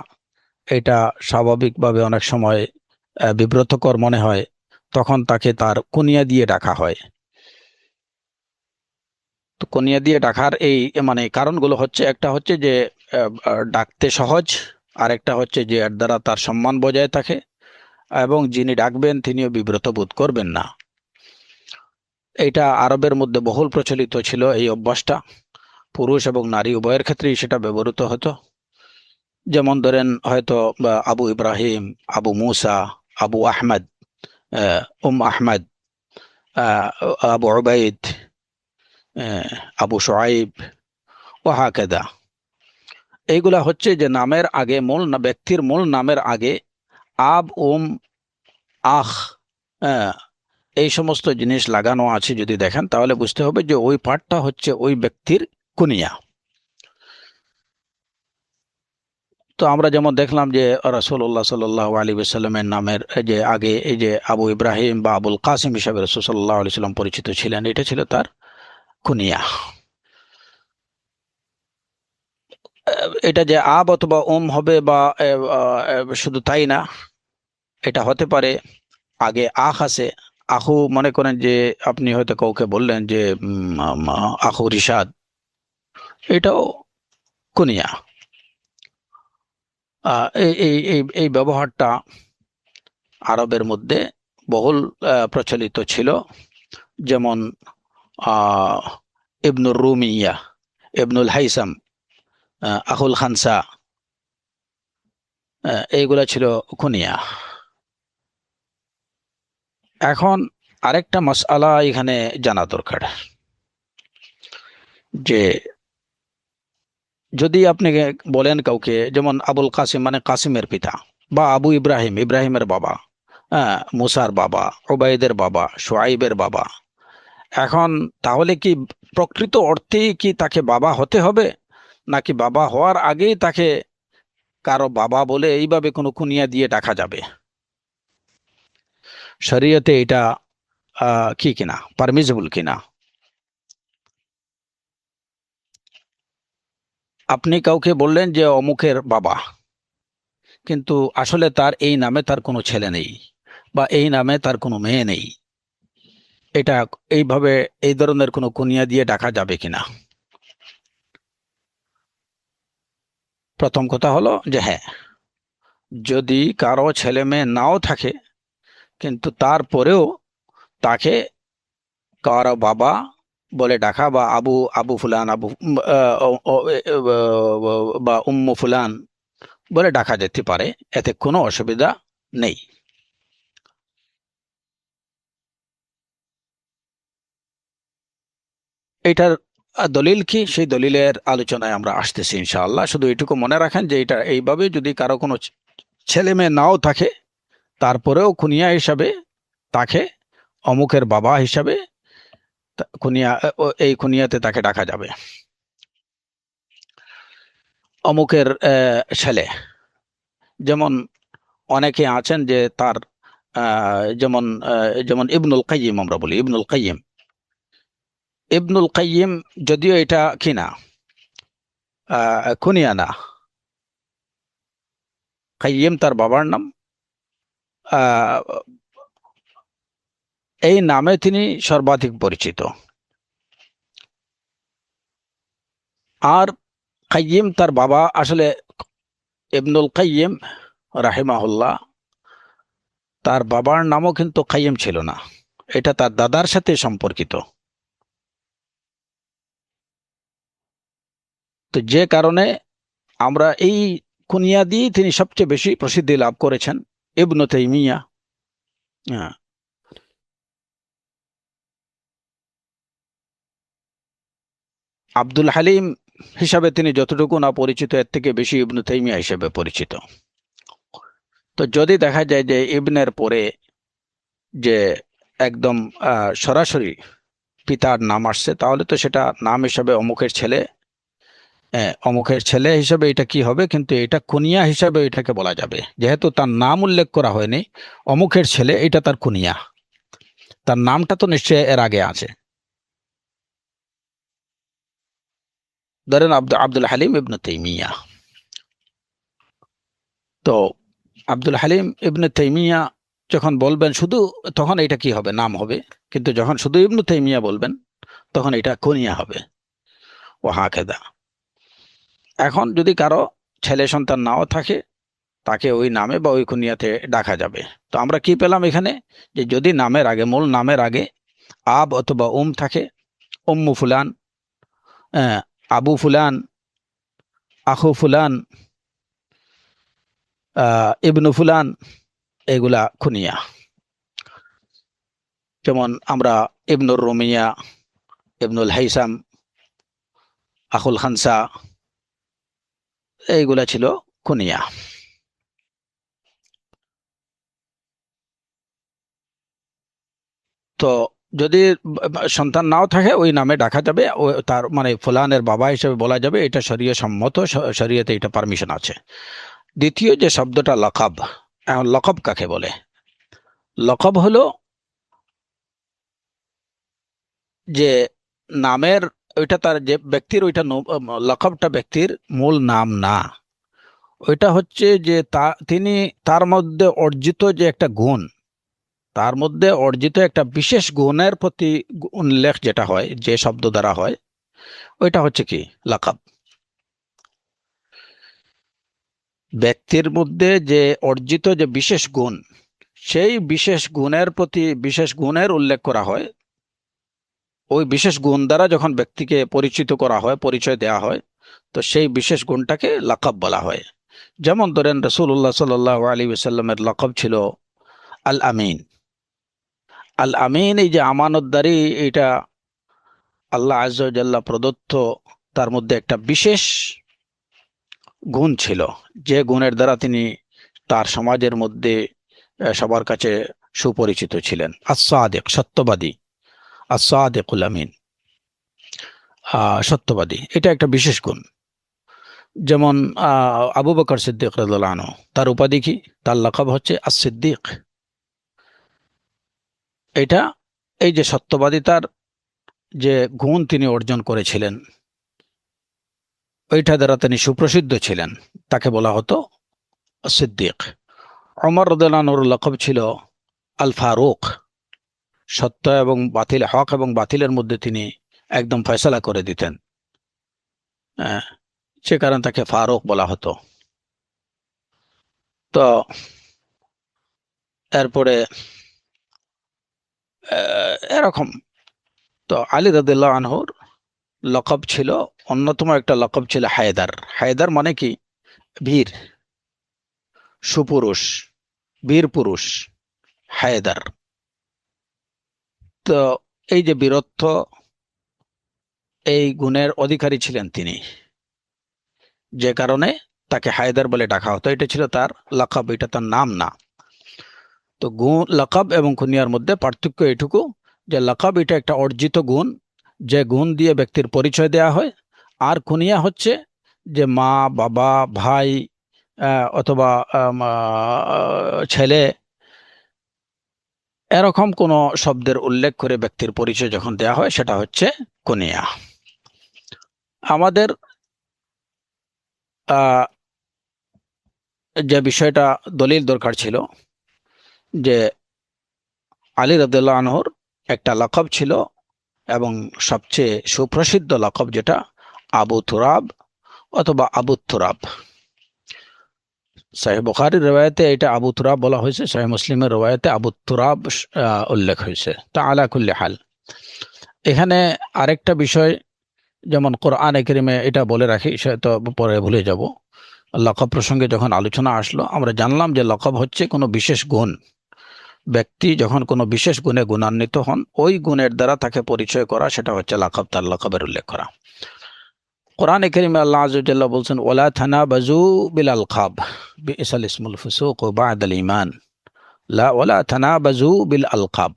এটা স্বাভাবিকভাবে অনেক সময় বিব্রতকর মনে হয়, তখন তাকে তার কুনিয়া দিয়ে ডাকা হয়। তো কুনিয়া দিয়ে ডাকার এই মানে কারণগুলো হচ্ছে, একটা হচ্ছে যে ডাকতে সহজ, আর একটা হচ্ছে যে এর দ্বারা তার সম্মান বজায় থাকে এবং যিনি ডাকবেন তিনিও বিব্রত বোধ করবেন না। এটা আরবের মধ্যে বহুল প্রচলিত ছিল এই অভ্যাসটা, পুরুষ এবং নারী উভয়ের ক্ষেত্রেই সেটা ব্যবহৃত হতো। যেমন ধরেন হয়তো আবু ইব্রাহিম, আবু মুসা, আবু আহমদ, আহমদ, আহ, আবু উবাইদ, আবু শুআইব, ওয়াহাকাযা। এইগুলা হচ্ছে যে নামের আগে ব্যক্তির মূল নামের আগে আব, আখ, আহ, এই সমস্ত জিনিস লাগানো আছে। যদি দেখেন তাহলে বুঝতে হবে যে ওই পাঠটা হচ্ছে ওই ব্যক্তির কুনিয়া। তো আমরা যেমন দেখলাম যে রাসূলুল্লাহ সাল্লাল্লাহু আলাইহি ওয়াসাল্লামের নামের যে আগে এই যে আবু ইব্রাহিম বা আবুল কাসিম হিসাবে রাসূল সাল্লাল্লাহু আলাইহি সাল্লাম পরিচিত ছিলেন, এটা ছিল তার কুনিয়া। এটা যে আব অথবা হবে বা শুধু তাই না, এটা হতে পারে আগে আখ আছে, আখু, মনে করেন যে আপনি হয়তো কাউকে বললেন যে আখু রিশাদ, এটাও কুনিয়া। এই এই এই এই ব্যবহারটা আরবের মধ্যে বহুল প্রচলিত ছিল। যেমন আহ ইবনুর রুমিয়া, ইবনুল হাইসাম, আহুল খানসা, এইগুলা ছিল কুনিয়া। এখন আরেকটা মাসআলা এখানে জানা দরকার, যে যদি আপনি বলেন কাউকে, যেমন আবুল কাসিম মানে কাসিমের পিতা, বা আবু ইব্রাহিম ইব্রাহিমের বাবা, হ্যাঁ, মুসার বাবা, ওবায়দের বাবা, শুআইবের বাবা, এখন তাহলে কি প্রকৃত অর্থেই কি তাকে বাবা হতে হবে, নাকি বাবা হওয়ার আগেই তাকে কারো বাবা বলে এইভাবে কোনো কুনিয়া দিয়ে ডাকা যাবে? শরীয়তে এটা কি কিনা, পারমিজেবল কিনা? আপনি কাউকে বললেন যে অমুকের বাবা, কিন্তু আসলে তার এই নামে তার কোনো ছেলে নেই, বা এই নামে তার কোনো মেয়ে নেই, এটা এইভাবে এই ধরনের কোনো কুনিয়া দিয়ে ডাকা যাবে কিনা? প্রথম কথা হলো যে হ্যাঁ, যদি কারো ছেলে মেয়ে নাও থাকে, কিন্তু তারপরেও তাকে কারো বাবা বলে ডাকা, বা আবু আবু ফুলান, আবু বা উম্মু ফুলান বলে ডাকা যেতে পারে, এতে কোনো অসুবিধা নেই। এটার দলিল কি, সেই দলিলের আলোচনায় আমরা আসতেছি ইনশাআল্লাহ। শুধু এটুকু মনে রাখেন যে এটা এইভাবে যদি কারো কোনো ছেলে মেয়ে নাও থাকে, তারপরেও কুনিয়া হিসাবে তাকে অমুকের বাবা হিসাবে কুনিয়া, এই কুনিয়াতে তাকে ডাকা যাবে। অমুকের ছেলে, যেমন অনেকে আছেন যে তার যেমন ইবনুল কাইয়িম, আমরা বলি ইবনুল কাইয়িম। ইবনুল কাইয়িম যদিও এটা কিনা কুনিয়া না, কাইয়িম তার বাবার নাম। আহ, এই নামে তিনি সর্বাধিক পরিচিত। আর কাইয়িম তার বাবা আসলে ইবনুল কাইয়িম রাহিমাহুল্লাহ, তার বাবার নামও কিন্তু কাইয়িম ছিল না, এটা তার দাদার সাথে সম্পর্কিত। তো যে কারণে আমরা এই কুনিয়া দিয়ে তিনি সবচেয়ে বেশি প্রসিদ্ধি লাভ করেছেন, ইবনু তাইমিয়া। হ্যাঁ, আব্দুল হালিম হিসাবে তিনি যতটুকু না পরিচিত, এর থেকে বেশি ইবনু তাইমিয়া হিসেবে পরিচিত। তো যদি দেখা যায় যে ইবনের পরে যে একদম সরাসরি পিতার নাম আসছে, তাহলে তো সেটা নাম হিসাবে অমুকের ছেলে অমুকের ছেলে হিসেবে এটা কি হবে, কিন্তু এটা কুনিয়া হিসাবে এটাকে বলা যাবে, যেহেতু তার নাম উল্লেখ করা হয়নি। অমুকের ছেলে, এটা তার কুনিয়া, তার নামটা তো নিশ্চয়ই এর আগে আছে। ধরেন আব্দুল হালিম ইবনে তাইমিয়া। তো আব্দুল হালিম ইবনে তাইমিয়া যখন বলবেন শুধু, তখন এটা কি হবে, নাম হবে। কিন্তু যখন শুধু ইবনে তাইমিয়া বলবেন, তখন এটা কুনিয়া হবে। ও হাকেদা। এখন যদি কারো ছেলে সন্তান নাও থাকে, তাকে ওই নামে বা ওই কুনিয়াতে ডাকা যাবে। তো আমরা কি পেলাম এখানে, যে যদি নামের আগে, মূল নামের আগে আব অথবা থাকে, উম্মু ফুলান, আবু ফুলান, আখু ফুলান, ইবনু ফুলান, এগুলা কুনিয়া। যেমন আমরা ইবনুর রুমিয়া, ইবনুল হাইসাম, আখুল খানসা, এইগুলা ছিল কুনিয়া। তো যদি সন্তান নাও থাকে, ওই নামে ডাকা যাবে, তার মানে ফুলানের বাবা হিসেবে বলা যাবে, এটা শরীয় সম্মত, শরীয়তে এটা পারমিশন আছে। দ্বিতীয় যে শব্দটা লকব, এখন লকব কাকে বলে? লকব হলো যে নামের, ওইটা তার যে ব্যক্তির, ওইটা লকবটা ব্যক্তির মূল নাম না। ওইটা হচ্ছে যে তিনি, তার মধ্যে অর্জিত যে একটা গুণ, তার মধ্যে অর্জিত একটা বিশেষ গুণের প্রতি উল্লেখ যেটা হয়, যে শব্দ দ্বারা হয়, ওইটা হচ্ছে কি লাকাব। ব্যক্তির মধ্যে যে অর্জিত যে বিশেষ গুণ, সেই বিশেষ গুণের প্রতি, বিশেষ গুণের উল্লেখ করা হয়, ওই বিশেষ গুণ দ্বারা যখন ব্যক্তিকে পরিচিত করা হয়, পরিচয় দেওয়া হয়, তো সেই বিশেষ গুণটাকে লাকাব বলা হয়। যেমন ধরেন রাসূলুল্লাহ সাল্লাল্লাহু আলাইহি ওয়াসাল্লামের লকব ছিল আল আমিন। আল আমিন, এই যে আমানতদারি, এটা আল্লাহ আযজা ওয়া জাল্লা প্রদত্ত, তার মধ্যে একটা বিশেষ গুণ ছিল, যে গুণের দ্বারা তিনি তার সমাজের মধ্যে সবার কাছে সুপরিচিত ছিলেন। আস-সাদিক, সত্যবাদী, আস-সাদিকুল আমিন, সত্যবাদী, এটা একটা বিশেষ গুণ। যেমন আবু বকর সিদ্দিক রাদিয়াল্লাহু আনহু, তার উপাধি কি? তার লকব হচ্ছে আস-সিদ্দিক। এটা, এই যে সত্যবাদিতার যে গুণ তিনি অর্জন করেছিলেন, ওইটা দ্বারা তিনি সুপ্রসিদ্ধ ছিলেন, তাকে বলা হতো সিদ্দিক। ওমর রাদিয়াল্লাহু আনহুর লকব ছিল আল ফারুক। সত্য এবং বাতিল, হক এবং বাতিলের মধ্যে তিনি একদম ফয়সালা করে দিতেন, সে কারণে তাকে ফারুক বলা হতো। তো এরপরে এরকম, তো আলী রাদিয়াল্লাহু আনহুর লকব ছিল, অন্যতম একটা লকব ছিল হায়দার। হায়দার মানে কি? বীর, সুপুরুষ, বীর পুরুষ, হায়দার। তো এই যে বীরত্ব, এই গুণের অধিকারী ছিলেন তিনি, যে কারণে তাকে হায়দার বলে ডাকা হতো। এটা ছিল তার লকব, এটা তার নাম না। তো গুণ, লকব এবং কুনিয়ার মধ্যে পার্থক্য এটুকু, যে লকব এটা একটা অর্জিত গুণ, যে গুণ দিয়ে ব্যক্তির পরিচয় দেয়া হয়। আর কুনিয়া হচ্ছে যে মা, বাবা, ভাই, অথবা ছেলে, এরকম কোন শব্দের উল্লেখ করে ব্যক্তির পরিচয় যখন দেয়া হয়, সেটা হচ্ছে কুনিয়া। আমাদের আহ, যে বিষয়টা দলিল দরকার ছিল, যে আলী রাদিয়াল্লাহু আনহুর একটা লকব ছিল, এবং সবচেয়ে সুপ্রসিদ্ধ লকব যেটা আবু তুরাব অথবা আবু তুরাব। সহিহ বুখারীর রওয়ায়াতে এটা আবু তুরাব বলা হয়েছে, সহিহ মুসলিমের রওয়ায়াতে আবু তুরাব উল্লেখ হয়েছে। তা আলা কুল্লি হাল, এখানে আরেকটা বিষয়, যেমন কোরআনে কারিমে এটা বলে রাখি, সে তো পরে ভুলে যাব। লকব প্রসঙ্গে যখন আলোচনা আসলো, আমরা জানলাম যে লকব হচ্ছে কোনো বিশেষ গুণ। ব্যক্তি যখন কোনো বিশেষ গুণে গুণান্বিত হন, ওই গুণের দ্বারা তাকে পরিচয় করা, সেটা হচ্ছে লকব, তার লকবের উল্লেখ করা। কোরআনে কারিমে আল্লাহ আযজা ওয়া জাল্লা বলছেন, ওয়ালা তানাবাজু বিল আলকাব বিইসাল ইসমুল ফুসুক বা'দাল ঈমান, লা ওয়ালা তানাবাজু বিল আলকাব,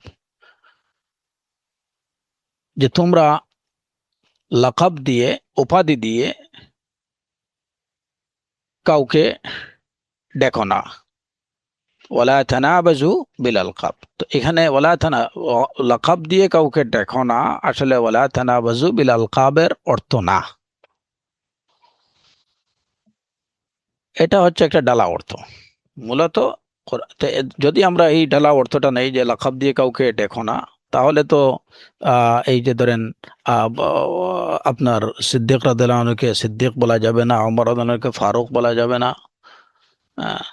যে তোমরা লকব দিয়ে, উপাধি দিয়ে কাউকে দেখো না, ওয়ালা তানাবাজু বিল আলকাব। তো এখানে ওয়ালা থানা লাকাব দিয়ে কাউকে দেখো না, আসলে ওয়ালা তানাবাজু বিল আলকাবের অর্থ না, এটা হচ্ছে একটা ডালা অর্থ মূলত। যদি আমরা এই ডালা অর্থটা নেই যে লাকাব দিয়ে কাউকে দেখো না, তাহলে তো এই যে ধরেন আপনার সিদ্দিক রাদিয়াল্লাহু আনহুকে সিদ্দিক বলা যাবে না, ওমর রাদিয়াল্লাহু আনহুকে ফারুক বলা যাবে না, আহ,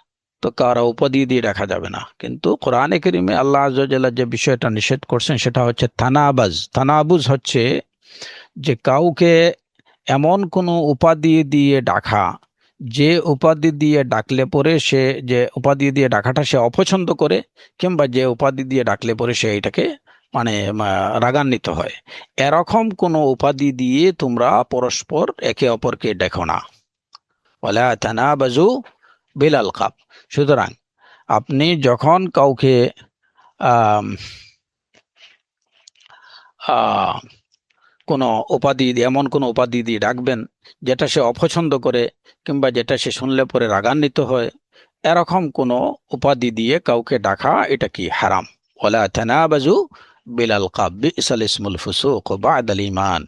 তো কারো উপাধি দিয়ে রাখা যাবে না। কিন্তু কোরআনে কারিমে আল্লাহ আযজা ওয়া জাল্লা যে বিষয়টা নিষেধ করছেন সেটা হচ্ছে তানাবাজ। তানাবুজ হচ্ছে যে কাউকে এমন কোনো উপাধি দিয়ে ডাকা, যে উপাধি দিয়ে ডাকলে পরে সে, যে উপাধি দিয়ে ডাকাটা সে অপছন্দ করে, কিংবা যে উপাধি দিয়ে ডাকলে পরে সে এটাকে মানে রাগান্বিত হয়, এরকম কোনো উপাধি দিয়ে তোমরা পরস্পর একে অপরকে দেখো না। ওয়ালা তানাবাজু বিল আলকাব। সুতরাং আপনি যখন কাউকে আম, আহ, কোনো উপাধি দিয়ে, এমন কোনো উপাধি দিয়ে ডাকবেন যেটা সে অপছন্দ করে, কিংবা যেটা সে শুনলে পরে রাগান্বিত হয়, এরকম কোনো উপাধি দিয়ে কাউকে ডাকা এটা কি হারাম। ওয়ালা তানাবাজু বিল আলকাব বিসাল ইসমুল ফুসুক বাদাল ঈমান।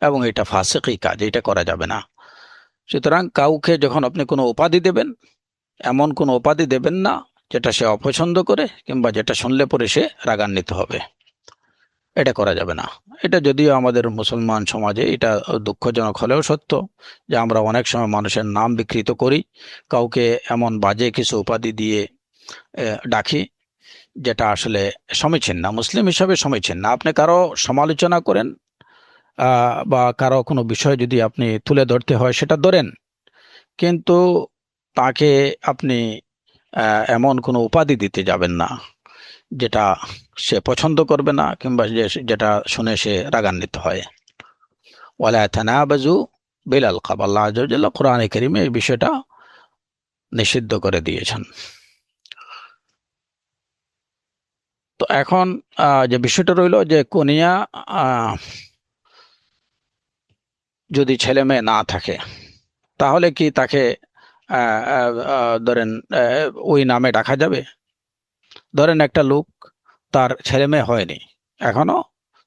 এবং এটা ফাসিকি কাজ, এটা করা যাবে না। সুতরাং কাউকে যখন আপনি কোনো উপাধি দেবেন, এমন কোনো উপাধি দেবেন না যেটা সে অপছন্দ করে, কিংবা যেটা শুনলে পরে সে রাগান্বিত হবে, এটা করা যাবে না। এটা যদিও আমাদের মুসলমান সমাজে এটা দুঃখজনক হলেও সত্য, যে আমরা অনেক সময় মানুষের নাম বিকৃত করি, কাউকে এমন বাজে কিছু উপাধি দিয়ে ডাকি যেটা আসলে সমীচীন না, মুসলিম হিসাবে সমীচীন না। আপনি কারো সমালোচনা করেন বা কারো কোনো বিষয় যদি আপনি তুলে ধরতে হয় সেটা ধরেন, কিন্তু তাকে আপনি এমন কোনো উপাধি দিতে যাবেন না যেটা সে পছন্দ করবে না, কিংবা যেটা শুনে সে রাগান্বিত হয়। ওয়ালা তানাবাজু বিল আলকাব, আল্লাহ আযজা ওয়া জাল্লা কোরআনে কারিমে এই বিষয়টা নিষিদ্ধ করে দিয়েছেন। তো এখন যে বিষয়টা রইল যে কনিয়া যদি ছেলে মেয়ে না থাকে, তাহলে কি তাকে ধরেন ওই নামে ডাকা যাবে? ধরেন একটা লোক, তার ছেলে মেয়ে হয়নি এখনো,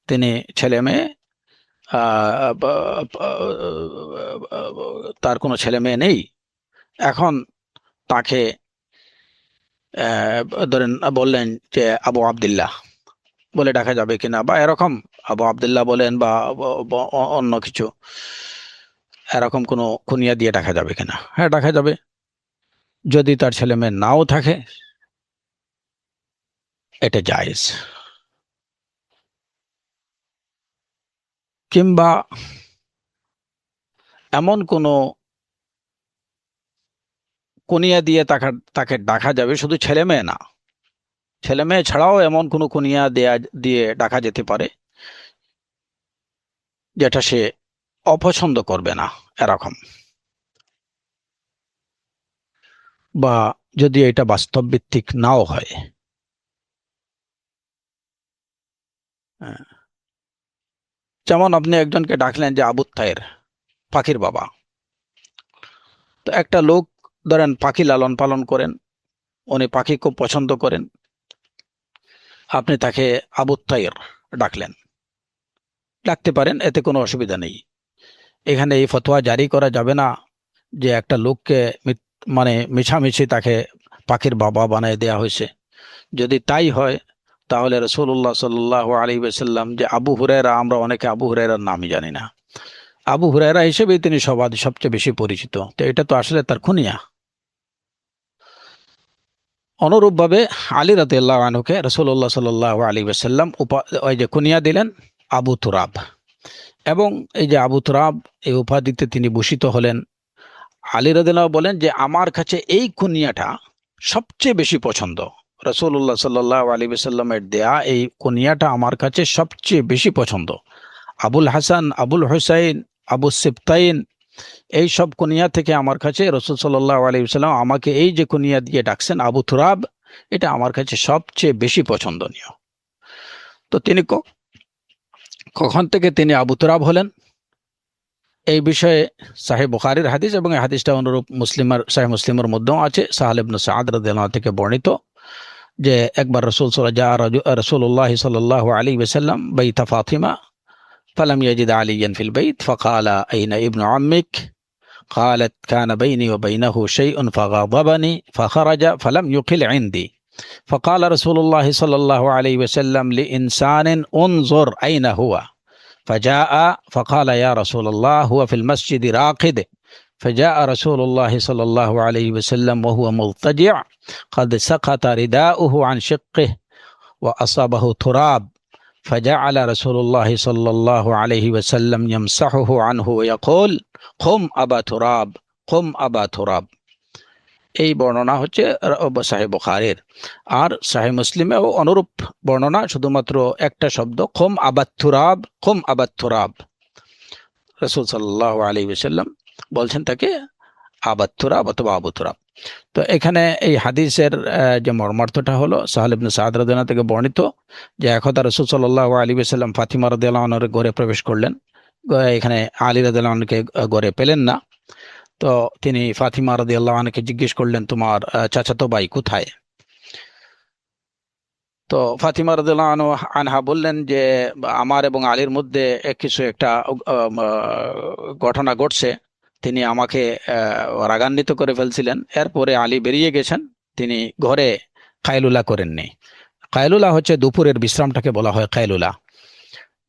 তিনি ছেলে মেয়ে তার কোনো ছেলে মেয়ে নেই, এখন তাকে ধরেন বললেন যে আবু আব্দুল্লাহ বলে ডাকা যাবে কিনা, বা এরকম আবু আব্দুল্লাহ বলেন, বা অন্য কিছু এরকম কোনো কুনিয়া দিয়ে ডাকা যাবে কিনা? হ্যাঁ, ডাকা যাবে। যদি তার ছেলে মেয়ে নাও থাকে, এটা জায়েজ। কিংবা এমন কোনো কুনিয়া দিয়ে তাকে তাকে ডাকা যাবে, শুধু ছেলে মেয়ে না, ছেলে মেয়ে ছাড়াও এমন কোনো কুনিয়া দেয়া দিয়ে ডাকা যেতে পারে যেটা সে অপছন্দ করবে না, এরকম। বা যদি এটা বাস্তব ভিত্তিক নাও হয়, হ্যাঁ, যেমন আপনি একজনকে ডাকলেন যে আবু তাহের, পাখির বাবা। তো একটা লোক ধরেন পাখি লালন পালন করেন, উনি পাখি খুব পছন্দ করেন, আপনি তাকে আবু তাহের ডাকলেন, ডাকতে পারেন, এতে কোনো অসুবিধা নেই। এখানে এই ফতোয়া জারি করা যাবে না যে একটা লোককে মানে মিছামিছি তাকে পাখির বাবা বানিয়ে দেয়া হয়েছে। যদি তাই হয়, তাহলে রাসূলুল্লাহ সাল্লাল্লাহু আলাইহি ওয়াসাল্লাম যে আবু হুরায়রা, আমরা অনেকে আবু হুরায়রার নামই জানি না, আবু হুরায়রা হিসেবেই তিনি সবচেয়ে বেশি পরিচিত, তো এটা তো আসলে তার কুনিয়া। অনুরূপভাবে আলী রাদিয়াল্লাহু আনহুকে রাসূলুল্লাহ সাল্লাল্লাহু আলাইহি ওয়াসাল্লাম ওই যে কুনিয়া দিলেন আবু তুরাব, এবং এই যে আবু তুরাব এই উপাধিতে তিনি ভূষিত হলেন। আলী রাদিয়াল্লাহু বলেন যে আমার কাছে এই কুনিয়াটা সবচেয়ে বেশি পছন্দ, রাসূলুল্লাহ সাল্লাল্লাহু আলাইহি ওয়াসাল্লামের দেয়া এই কুনিয়াটা আমার কাছে সবচেয়ে বেশি পছন্দ। আবুল হাসান, আবুল হুসাইন, আবু সিবতাইন, এই সব কুনিয়া থেকে আমার কাছে রাসূল সাল্লাল্লাহু আলাইহি ওয়াসাল্লাম আমাকে এই যে কুনিয়া দিয়ে ডাকছেন আবু তুরাব, এটা আমার কাছে সবচেয়ে বেশি পছন্দনীয়। তো তিনি কখন থেকে তিনি আবু তুরাব হলেন? এই বিষয়ে সাহিহ বুখারীর হাদিস এবং এই হাদিসটা অনুরূপ সাহিহ মুসলিমের মধ্যেও আছে। সাহাল ইবনে সাদ রাদিয়াল্লাহু আনহু থেকে বর্ণিত যে একবার রাসূলুল্লাহ সাল্লাল্লাহু আলাইহি ওয়াসাল্লাম বাইতা ফাতিমা فلم يجد عليا في البيت فقال أين ابن عمك؟ قالت كان بيني وبينه شيء فغضبني فخرج فلم يقل عندي فقال رسول الله صلى الله عليه وسلم لإنسان انظر أين هو؟ فجاء فقال يا رسول الله هو في المسجد راقد. فجاء رسول الله صلى الله عليه وسلم وهو مضطجع قد سقط رداؤه عن شقه وأصابه تراب فجعل رسول الله صلى الله عليه وسلم يمسحه عنه ويقول قم أبا تراب قم أبا تراب. এই বর্ণনা হচ্ছে সাহিহ বুখারীর। আর সাহিহ মুসলিমেও অনুরূপ বর্ণনা, শুধুমাত্র একটা শব্দ খুম আবাত তুরাব, খুম আবাত তুরাব। রাসূল সাল্লাল্লাহু আলাইহি ওয়াসাল্লাম বলছেন তাকে আবাত তুরাব অথবা আবু তুরাব। তো এখানে এই হাদিসের যে মর্মার্থটা হলো, সাহাল ইবনে সাদ রাদিয়াল্লাহু আনহু থেকে বর্ণিত যে একদা রাসূল সাল্লাল্লাহু আলাইহি ওয়াসাল্লাম ফাতিমা রাদিয়াল্লাহু আনহার ঘরে প্রবেশ করলেন। এখানে আলী রাদিয়াল্লাহু আনহুকে ঘরে পেলেন না। তো তিনি ফাতিমা রাদিয়াল্লাহু আনহাকে জিজ্ঞেস করলেন, তোমার চাচাতো ভাই কোথায়? তো ফাতিমা রাদিয়াল্লাহু আনহা বললেন যে আমার এবং আলীর মধ্যে কিছু একটা ঘটনা ঘটছে। তিনি আমাকে রাগান্বিত করে ফেলছিলেন। এরপরে আলী বেরিয়ে গেছেন, তিনি ঘরে কায়লুলা করেননি। কায়লুলা হচ্ছে দুপুরের বিশ্রামটাকে বলা হয় কায়লুলা।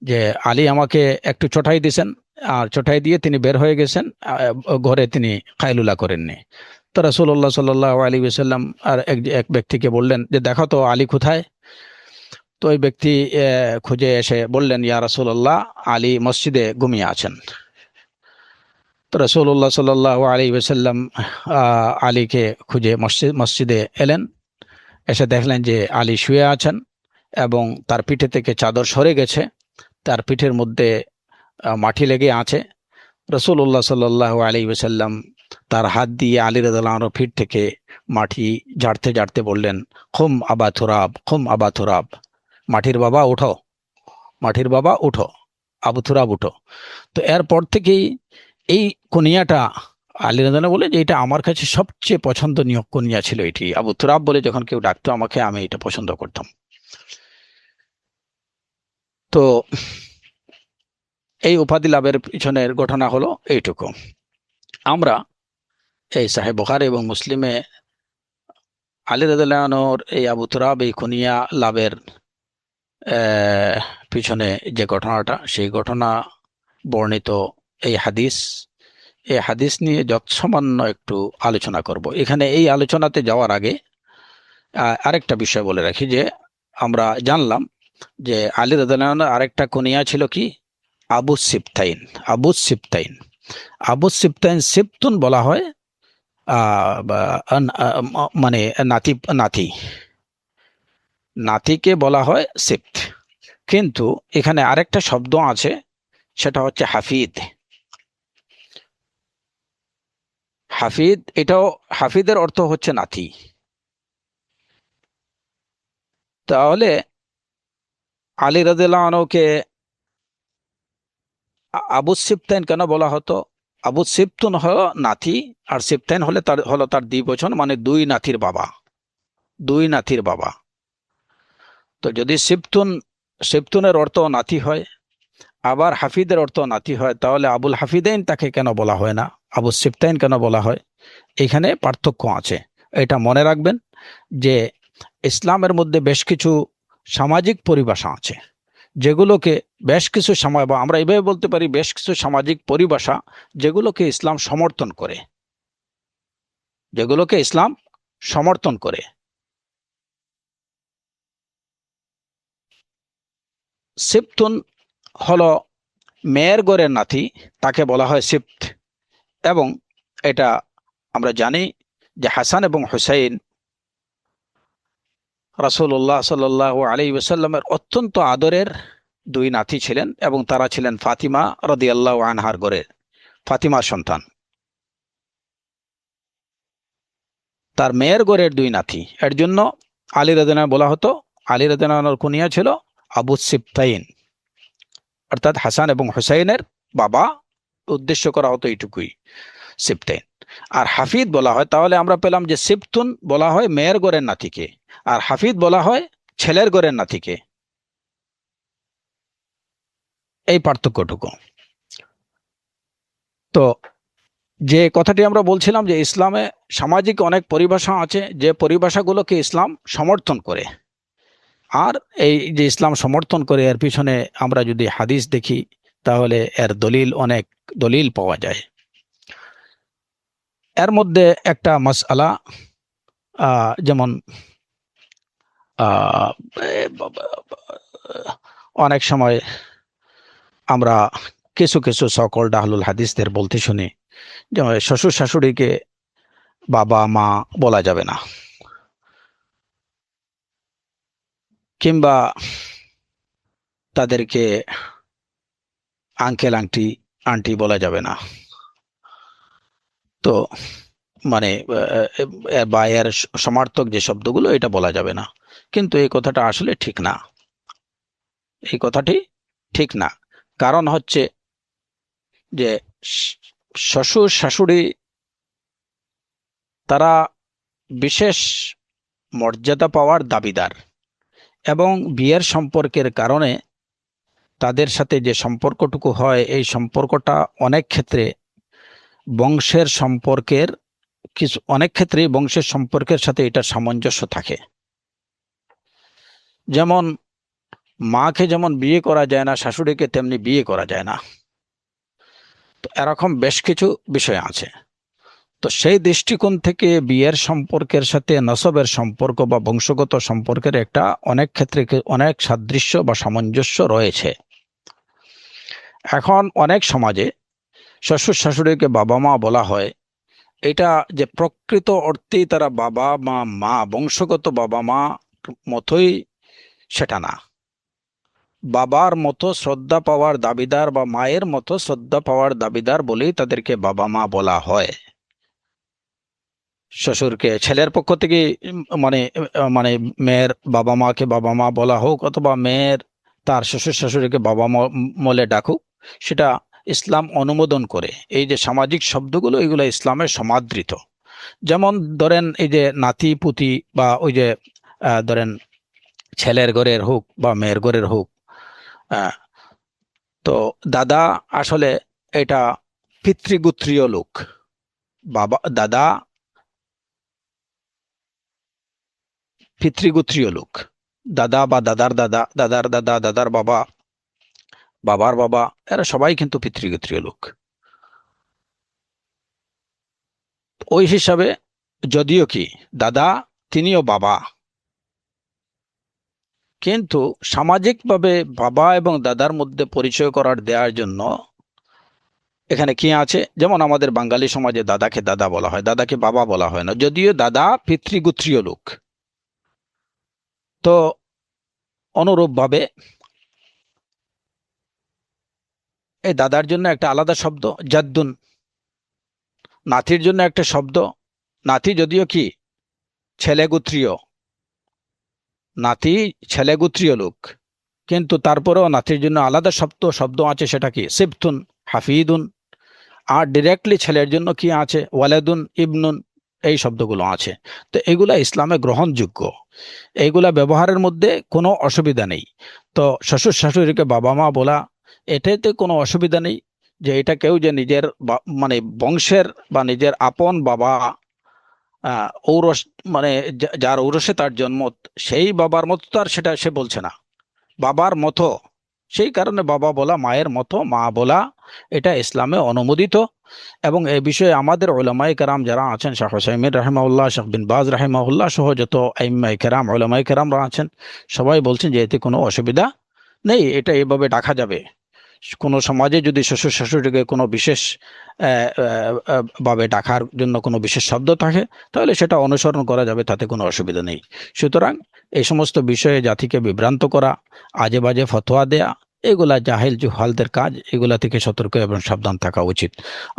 যে আলী আমাকে একটু চটাই দিয়েছেন, আর চটাই দিয়ে তিনি বের হয়ে গেছেন, ঘরে তিনি কায়লুলা করেননি। তো রাসূলুল্লাহ সাল্লাল্লাহু আলাইহি ওয়াসাল্লাম আর এক ব্যক্তিকে বললেন যে দেখো তো আলী কোথায়? তো ওই ব্যক্তি খুঁজে এসে বললেন, ইয়া রাসূলুল্লাহ, আলী মসজিদে ঘুমিয়ে আছেন। তো রাসূলুল্লাহ সাল্লাল্লাহু আলাইহি ওয়াসাল্লাম আলীকে খুঁজে মসজিদে এলেন। এসে দেখলেন যে আলী শুয়ে আছেন এবং তার পিঠে থেকে চাদর সরে গেছে, তার পিঠের মধ্যে মাটি লেগে আছে। রাসূলুল্লাহ সাল্লাল্লাহু আলাইহি ওয়াসাল্লাম তার হাত দিয়ে আলী রাদিয়াল্লাহু আনহুর পিঠ থেকে মাটি ঝাড়তে ঝাড়তে বললেন, খুম আবা তুরাব, খুম আবা তুরাব, মাটির বাবা উঠো, মাটির বাবা উঠো, আবু তুরাব উঠো। তো এরপর থেকেই এই কুনিয়াটা আলী রাদিয়াল্লাহু আনহু বলে যে এটা আমার কাছে সবচেয়ে পছন্দনীয় কুনিয়া ছিল এটি। আবু তুরাব বলে যখন কেউ ডাকতো আমাকে, আমি এটা পছন্দ করতাম। তো এই উপাধি লাভের পিছনের ঘটনা হলো এইটুকু। আমরা এই সাহিহ বুখারী এবং মুসলিমে আলী রাদিয়াল্লাহু আনহুর এই আবু তুরাব, এই কুনিয়া লাভের পিছনে যে ঘটনাটা, সেই ঘটনা বর্ণিত এই হাদিস নিয়ে যৎসামান্য একটু আলোচনা করব। এখানে এই আলোচনাতে যাওয়ার আগে আরেকটা বিষয় বলে রাখি যে আমরা জানলাম যে আলী রাদিয়াল্লাহু আনহুর আরেকটা কুনিয়া ছিল কি? আবু সিবতাইন। আবু সিবতাইন, আবু সিবতাইন, সিবতুন বলা হয় মানে নাতিকে বলা হয় সিবত। কিন্তু এখানে আরেকটা শব্দ আছে, সেটা হচ্ছে হাফিদ। হাফিদ, এটাও হাফিদের অর্থ হচ্ছে নাতি। তাহলে আলী রাদিয়াল্লাহু আনহুকে আবু সিবতাইন কেন বলা হতো? আবু সিবতুন হলো নাতি, আর সিবতাইন হলো তার দ্বিবচন, মানে দুই নাতির বাবা, দুই নাতির বাবা। তো যদি সিবতুনের অর্থ নাতি হয়, আবার হাফিদের অর্থ নাতি হয়, তাহলে আবুল হাফিদাইন তাকে কেন বলা হয় না, আবু সিবতাইন কেন বলা হয়? এখানে পার্থক্য আছে, এটা মনে রাখবেন যে ইসলামের মধ্যে বেশ কিছু সামাজিক পরিভাষা আছে যেগুলোকে বেশ কিছু সময়, বা আমরা এভাবে বলতে পারি বেশ কিছু সামাজিক পরিভাষা যেগুলোকে ইসলাম সমর্থন করে, যেগুলোকে ইসলাম সমর্থন করে। সিবতুন হলো মেয়ের ঘরের নাতি, তাকে বলা হয় সিবত। এবং এটা আমরা জানি যে হাসান এবং হুসাইন রাসূলুল্লাহ সাল্লাল্লাহু আলাইহি ওয়াসাল্লামের অত্যন্ত আদরের দুই নাতি ছিলেন, এবং তারা ছিলেন ফাতিমা রাদিয়াল্লাহু আনহার ঘরের, ফাতিমার সন্তান, তার মেয়ের ঘরের দুই নাতি। এর জন্য আলী রাদিয়াল্লাহু আনহু বলা হতো, আলী রাদিয়াল্লাহু আনহুর কুনিয়া ছিল আবু সিবতাইন, অর্থাৎ হাসান এবং হুসাইনের বাবা উদ্দেশ্য করা হতো এইটুকুই, সিবতাইন। আর হাফিদ বলা হয়, তাহলে আমরা পেলাম যে সিবতুন বলা হয় মেয়ের ঘরের নাতিকে, আর হাফিদ বলা হয় ছেলের ঘরের নাতিকে। এই পার্থক্যটুকু। তো যে কথাটি আমরা বলছিলাম যে ইসলামে সামাজিক অনেক পরিভাষা আছে, যে পরিভাষাগুলোকে ইসলাম সমর্থন করে। আর এই যে ইসলাম সমর্থন করে, এর পিছনে আমরা যদি হাদিস দেখি তাহলে এর অনেক দলিল পাওয়া যায়। এর মধ্যে একটা মাসআলা, যেমন আহ, অনেক সময় আমরা কিছু কিছু সকল আহলুল হাদিসদের বলতে শুনি, যেমন শ্বশুর শাশুড়িকে বাবা মা বলা যাবে না, কিংবা তাদেরকে আঙ্কেল আন্টি বলা যাবে না। তো মানে বা এর সমার্থক যে শব্দগুলো, এটা বলা যাবে না। কিন্তু এই কথাটা আসলে ঠিক না, এই কথাটি ঠিক না। কারণ হচ্ছে যে শ্বশুর শাশুড়ি তারা বিশেষ মর্যাদা পাওয়ার দাবিদার, এবং বিয়ের সম্পর্কের কারণে তাদের সাথে যে সম্পর্কটুকু হয়, এই সম্পর্কটা অনেক ক্ষেত্রে বংশের সম্পর্কের অনেক ক্ষেত্রে বংশের সম্পর্কের সাথে এটা সামঞ্জস্য থাকে। যেমন মাকে যেমন বিয়ে করা যায় না, শাশুড়িকে তেমনি বিয়ে করা যায় না। তো এরকম বেশ কিছু বিষয় আছে। তো সেই দৃষ্টিকোণ থেকে বিয়ের সম্পর্কের সাথে নসবের সম্পর্ক বা বংশগত সম্পর্কের একটা অনেক ক্ষেত্রে অনেক সাদৃশ্য বা সামঞ্জস্য রয়েছে। এখন অনেক সমাজে শ্বশুর শাশুড়িকে বাবা মা বলা হয়, এটা যে প্রকৃত অর্থেই তারা বাবা মা বংশগত বাবা মা মতোই, সেটা না। বাবার মতো শ্রদ্ধা পাওয়ার দাবিদার বা মায়ের মতো শ্রদ্ধা পাওয়ার দাবিদার বলেই তাদেরকে বাবা মা বলা হয়। শ্বশুরকে ছেলের পক্ষ থেকে মানে মানে মেয়ের বাবা মাকে বাবা মা বলা হোক, অথবা মেয়ের তার শ্বশুর শাশুড়িকে বাবা মা বলে ডাকুক, সেটা ইসলাম অনুমোদন করে। এই যে সামাজিক শব্দগুলো, এগুলো ইসলামের সমাদৃত। যেমন ধরেন এই যে নাতি পুতি, বা ওই যে ধরেন ছেলের ঘরের হোক বা মেয়ের ঘরের হোক, তো দাদা আসলে এটা পিতৃগোত্রীয় লোক। বাবা দাদা পিতৃগোত্রীয় লোক, দাদা বা দাদার দাদা, দাদার দাদা, দাদার বাবা, বাবার বাবা, এরা সবাই কিন্তু পিতৃগোত্রীয় লোক। ওই হিসাবে যদিও কি দাদা তিনিও বাবা, কিন্তু সামাজিকভাবে বাবা এবং দাদার মধ্যে পরিচয় করার দেওয়ার জন্য এখানে কি আছে, যেমন আমাদের বাঙালি সমাজে দাদাকে দাদা বলা হয়, দাদাকে বাবা বলা হয় না, যদিও দাদা পিতৃগোত্রীয় লোক। তো অনুরূপভাবে এই দাদার জন্য একটা আলাদা শব্দ জাদ্দুন, নাতির জন্য একটা শব্দ। নাতি যদিও কি ছেলেগোত্রীয়, নাতি ছেলেগোত্রীয় লোক, কিন্তু তারপরেও নাতির জন্য আলাদা শব্দ আছে, সেটা কি সিবতুন, হাফিদুন। আর ডিরেক্টলি ছেলের জন্য কি আছে, ওয়ালাদুন, ইবনুন, এই শব্দগুলো আছে। তো এগুলা ইসলামে গ্রহণযোগ্য, এইগুলা ব্যবহারের মধ্যে কোনো অসুবিধা নেই। তো শ্বশুর শাশুড়িকে বাবা মা বলা, এটাতে কোনো অসুবিধা নেই। যে এটা কেউ যে নিজের মানে বংশের বা নিজের আপন বাবা, ঔরস মানে যার ঔরসে তার জন্ম, সেই বাবার মতো তার, সেটা সে বলছে না, বাবার মতো। সেই কারণে বাবা বলা, মায়ের মতো মা বলা, এটা ইসলামে অনুমোদিত। এবং এই বিষয়ে আমাদের উলামায়ে কেরাম যারা আছেন, শাহ হুসাইমিন রাহিমাহুল্লাহ, শাহ বিন বাজ রাহিমাহুল্লাহ সহ যত আইম্মায়ে কেরাম, উলামায়ে কেরামরা আছেন, সবাই বলছেন যে এতে কোনো অসুবিধা নেই, এটা এভাবে ডাকা যাবে। কোনো সমাজে যদি শ্বশুর শাশুড়িকে কোনো বিশেষ ভাবে ডাকার জন্য কোনো বিশেষ শব্দ থাকে, তাহলে সেটা অনুসরণ করা যাবে, তাতে কোনো অসুবিধা নেই। সুতরাং এই সমস্ত বিষয়ে জাতিকে বিভ্রান্ত করা, আজে বাজে ফতোয়া দেয়া, এগুলা জাহিল জুহালদের কাজ, এগুলা থেকে সতর্ক এবং সাবধান থাকা উচিত।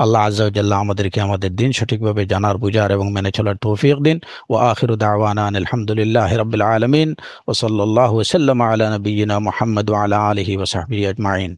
আল্লাহ আজ্জা ওয়া জাল্লা আমাদেরকে আমাদের দিন সঠিকভাবে জানার, বুঝার এবং মেনে চলার তৌফিক দিন। ওয়া আখিরু দাওয়ানা আলহামদুলিল্লাহি রাব্বিল আলামিন ওয়া সাল্লাল্লাহু ওয়া সাল্লামা আলা নাবিয়িনা মুহাম্মদ ওয়া আলা আলিহি ওয়া সাহবিহি আজমাইন।